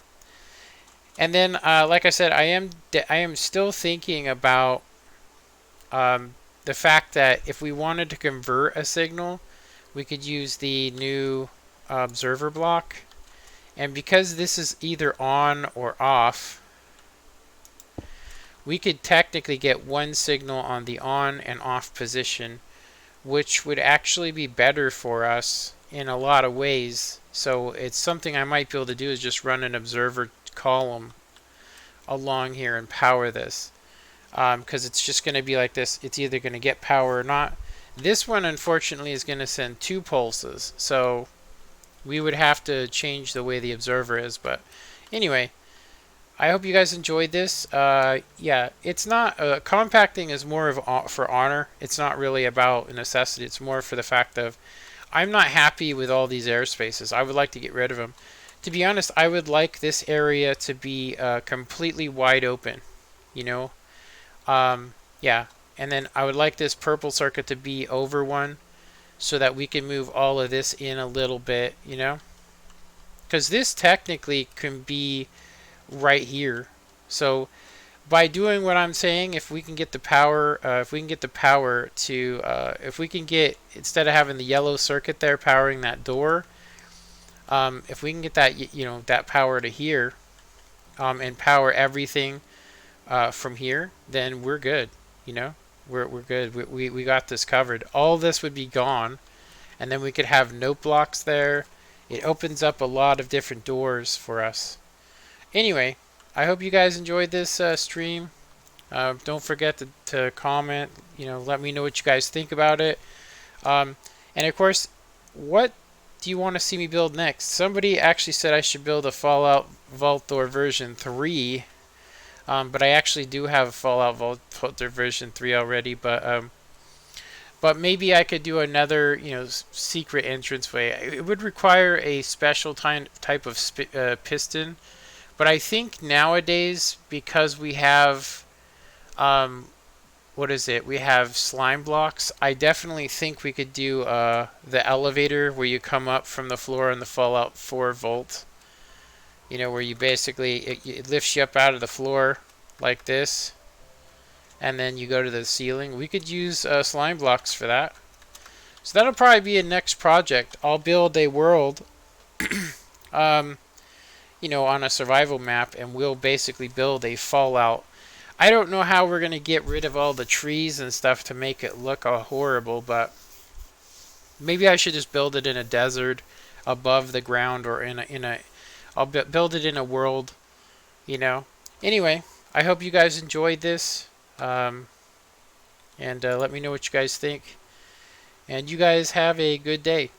And then, like I said, I am still thinking about the fact that if we wanted to convert a signal, we could use the new observer block. And because this is either on or off, we could technically get one signal on the on and off position, which would actually be better for us in a lot of ways. So it's something I might be able to do, is just run an observer column along here and power this. Because it's just going to be like this. It's either going to get power or not. This one, unfortunately, is going to send 2 pulses. So we would have to change the way the observer is. But anyway, I hope you guys enjoyed this. Yeah, it's not compacting is more of for honor. It's not really about a necessity. It's more for the fact of I'm not happy with all these airspaces. I would like to get rid of them. To be honest, I would like this area to be completely wide open. You know, yeah. And then I would like this purple circuit to be over one, so that we can move all of this in a little bit. You know, because this technically can be right here. So by doing what I'm saying, if we can get the power, if we can get, instead of having the yellow circuit there powering that door, if we can get that, that power to here, and power everything from here, then we're good. We're good. We got this covered. All this would be gone, and then we could have note blocks there. It opens up a lot of different doors for us. Anyway, I hope you guys enjoyed this stream. Don't forget to comment. Let me know what you guys think about it. And of course, what do you want to see me build next? Somebody actually said I should build a Fallout Vault Door version 3. But I actually do have a Fallout Vault Door version 3 already. But maybe I could do another, secret entranceway. It would require a special type of piston. But I think nowadays, because we have, we have slime blocks. I definitely think we could do the elevator where you come up from the floor in the Fallout 4 vault. Where you basically, it lifts you up out of the floor like this. And then you go to the ceiling. We could use slime blocks for that. So that'll probably be a next project. I'll build a world. On a survival map, and we'll basically build a Fallout. I don't know how we're going to get rid of all the trees and stuff to make it look horrible, but maybe I should just build it in a desert above the ground, or I'll build it in a world, Anyway, I hope you guys enjoyed this, and let me know what you guys think, and you guys have a good day.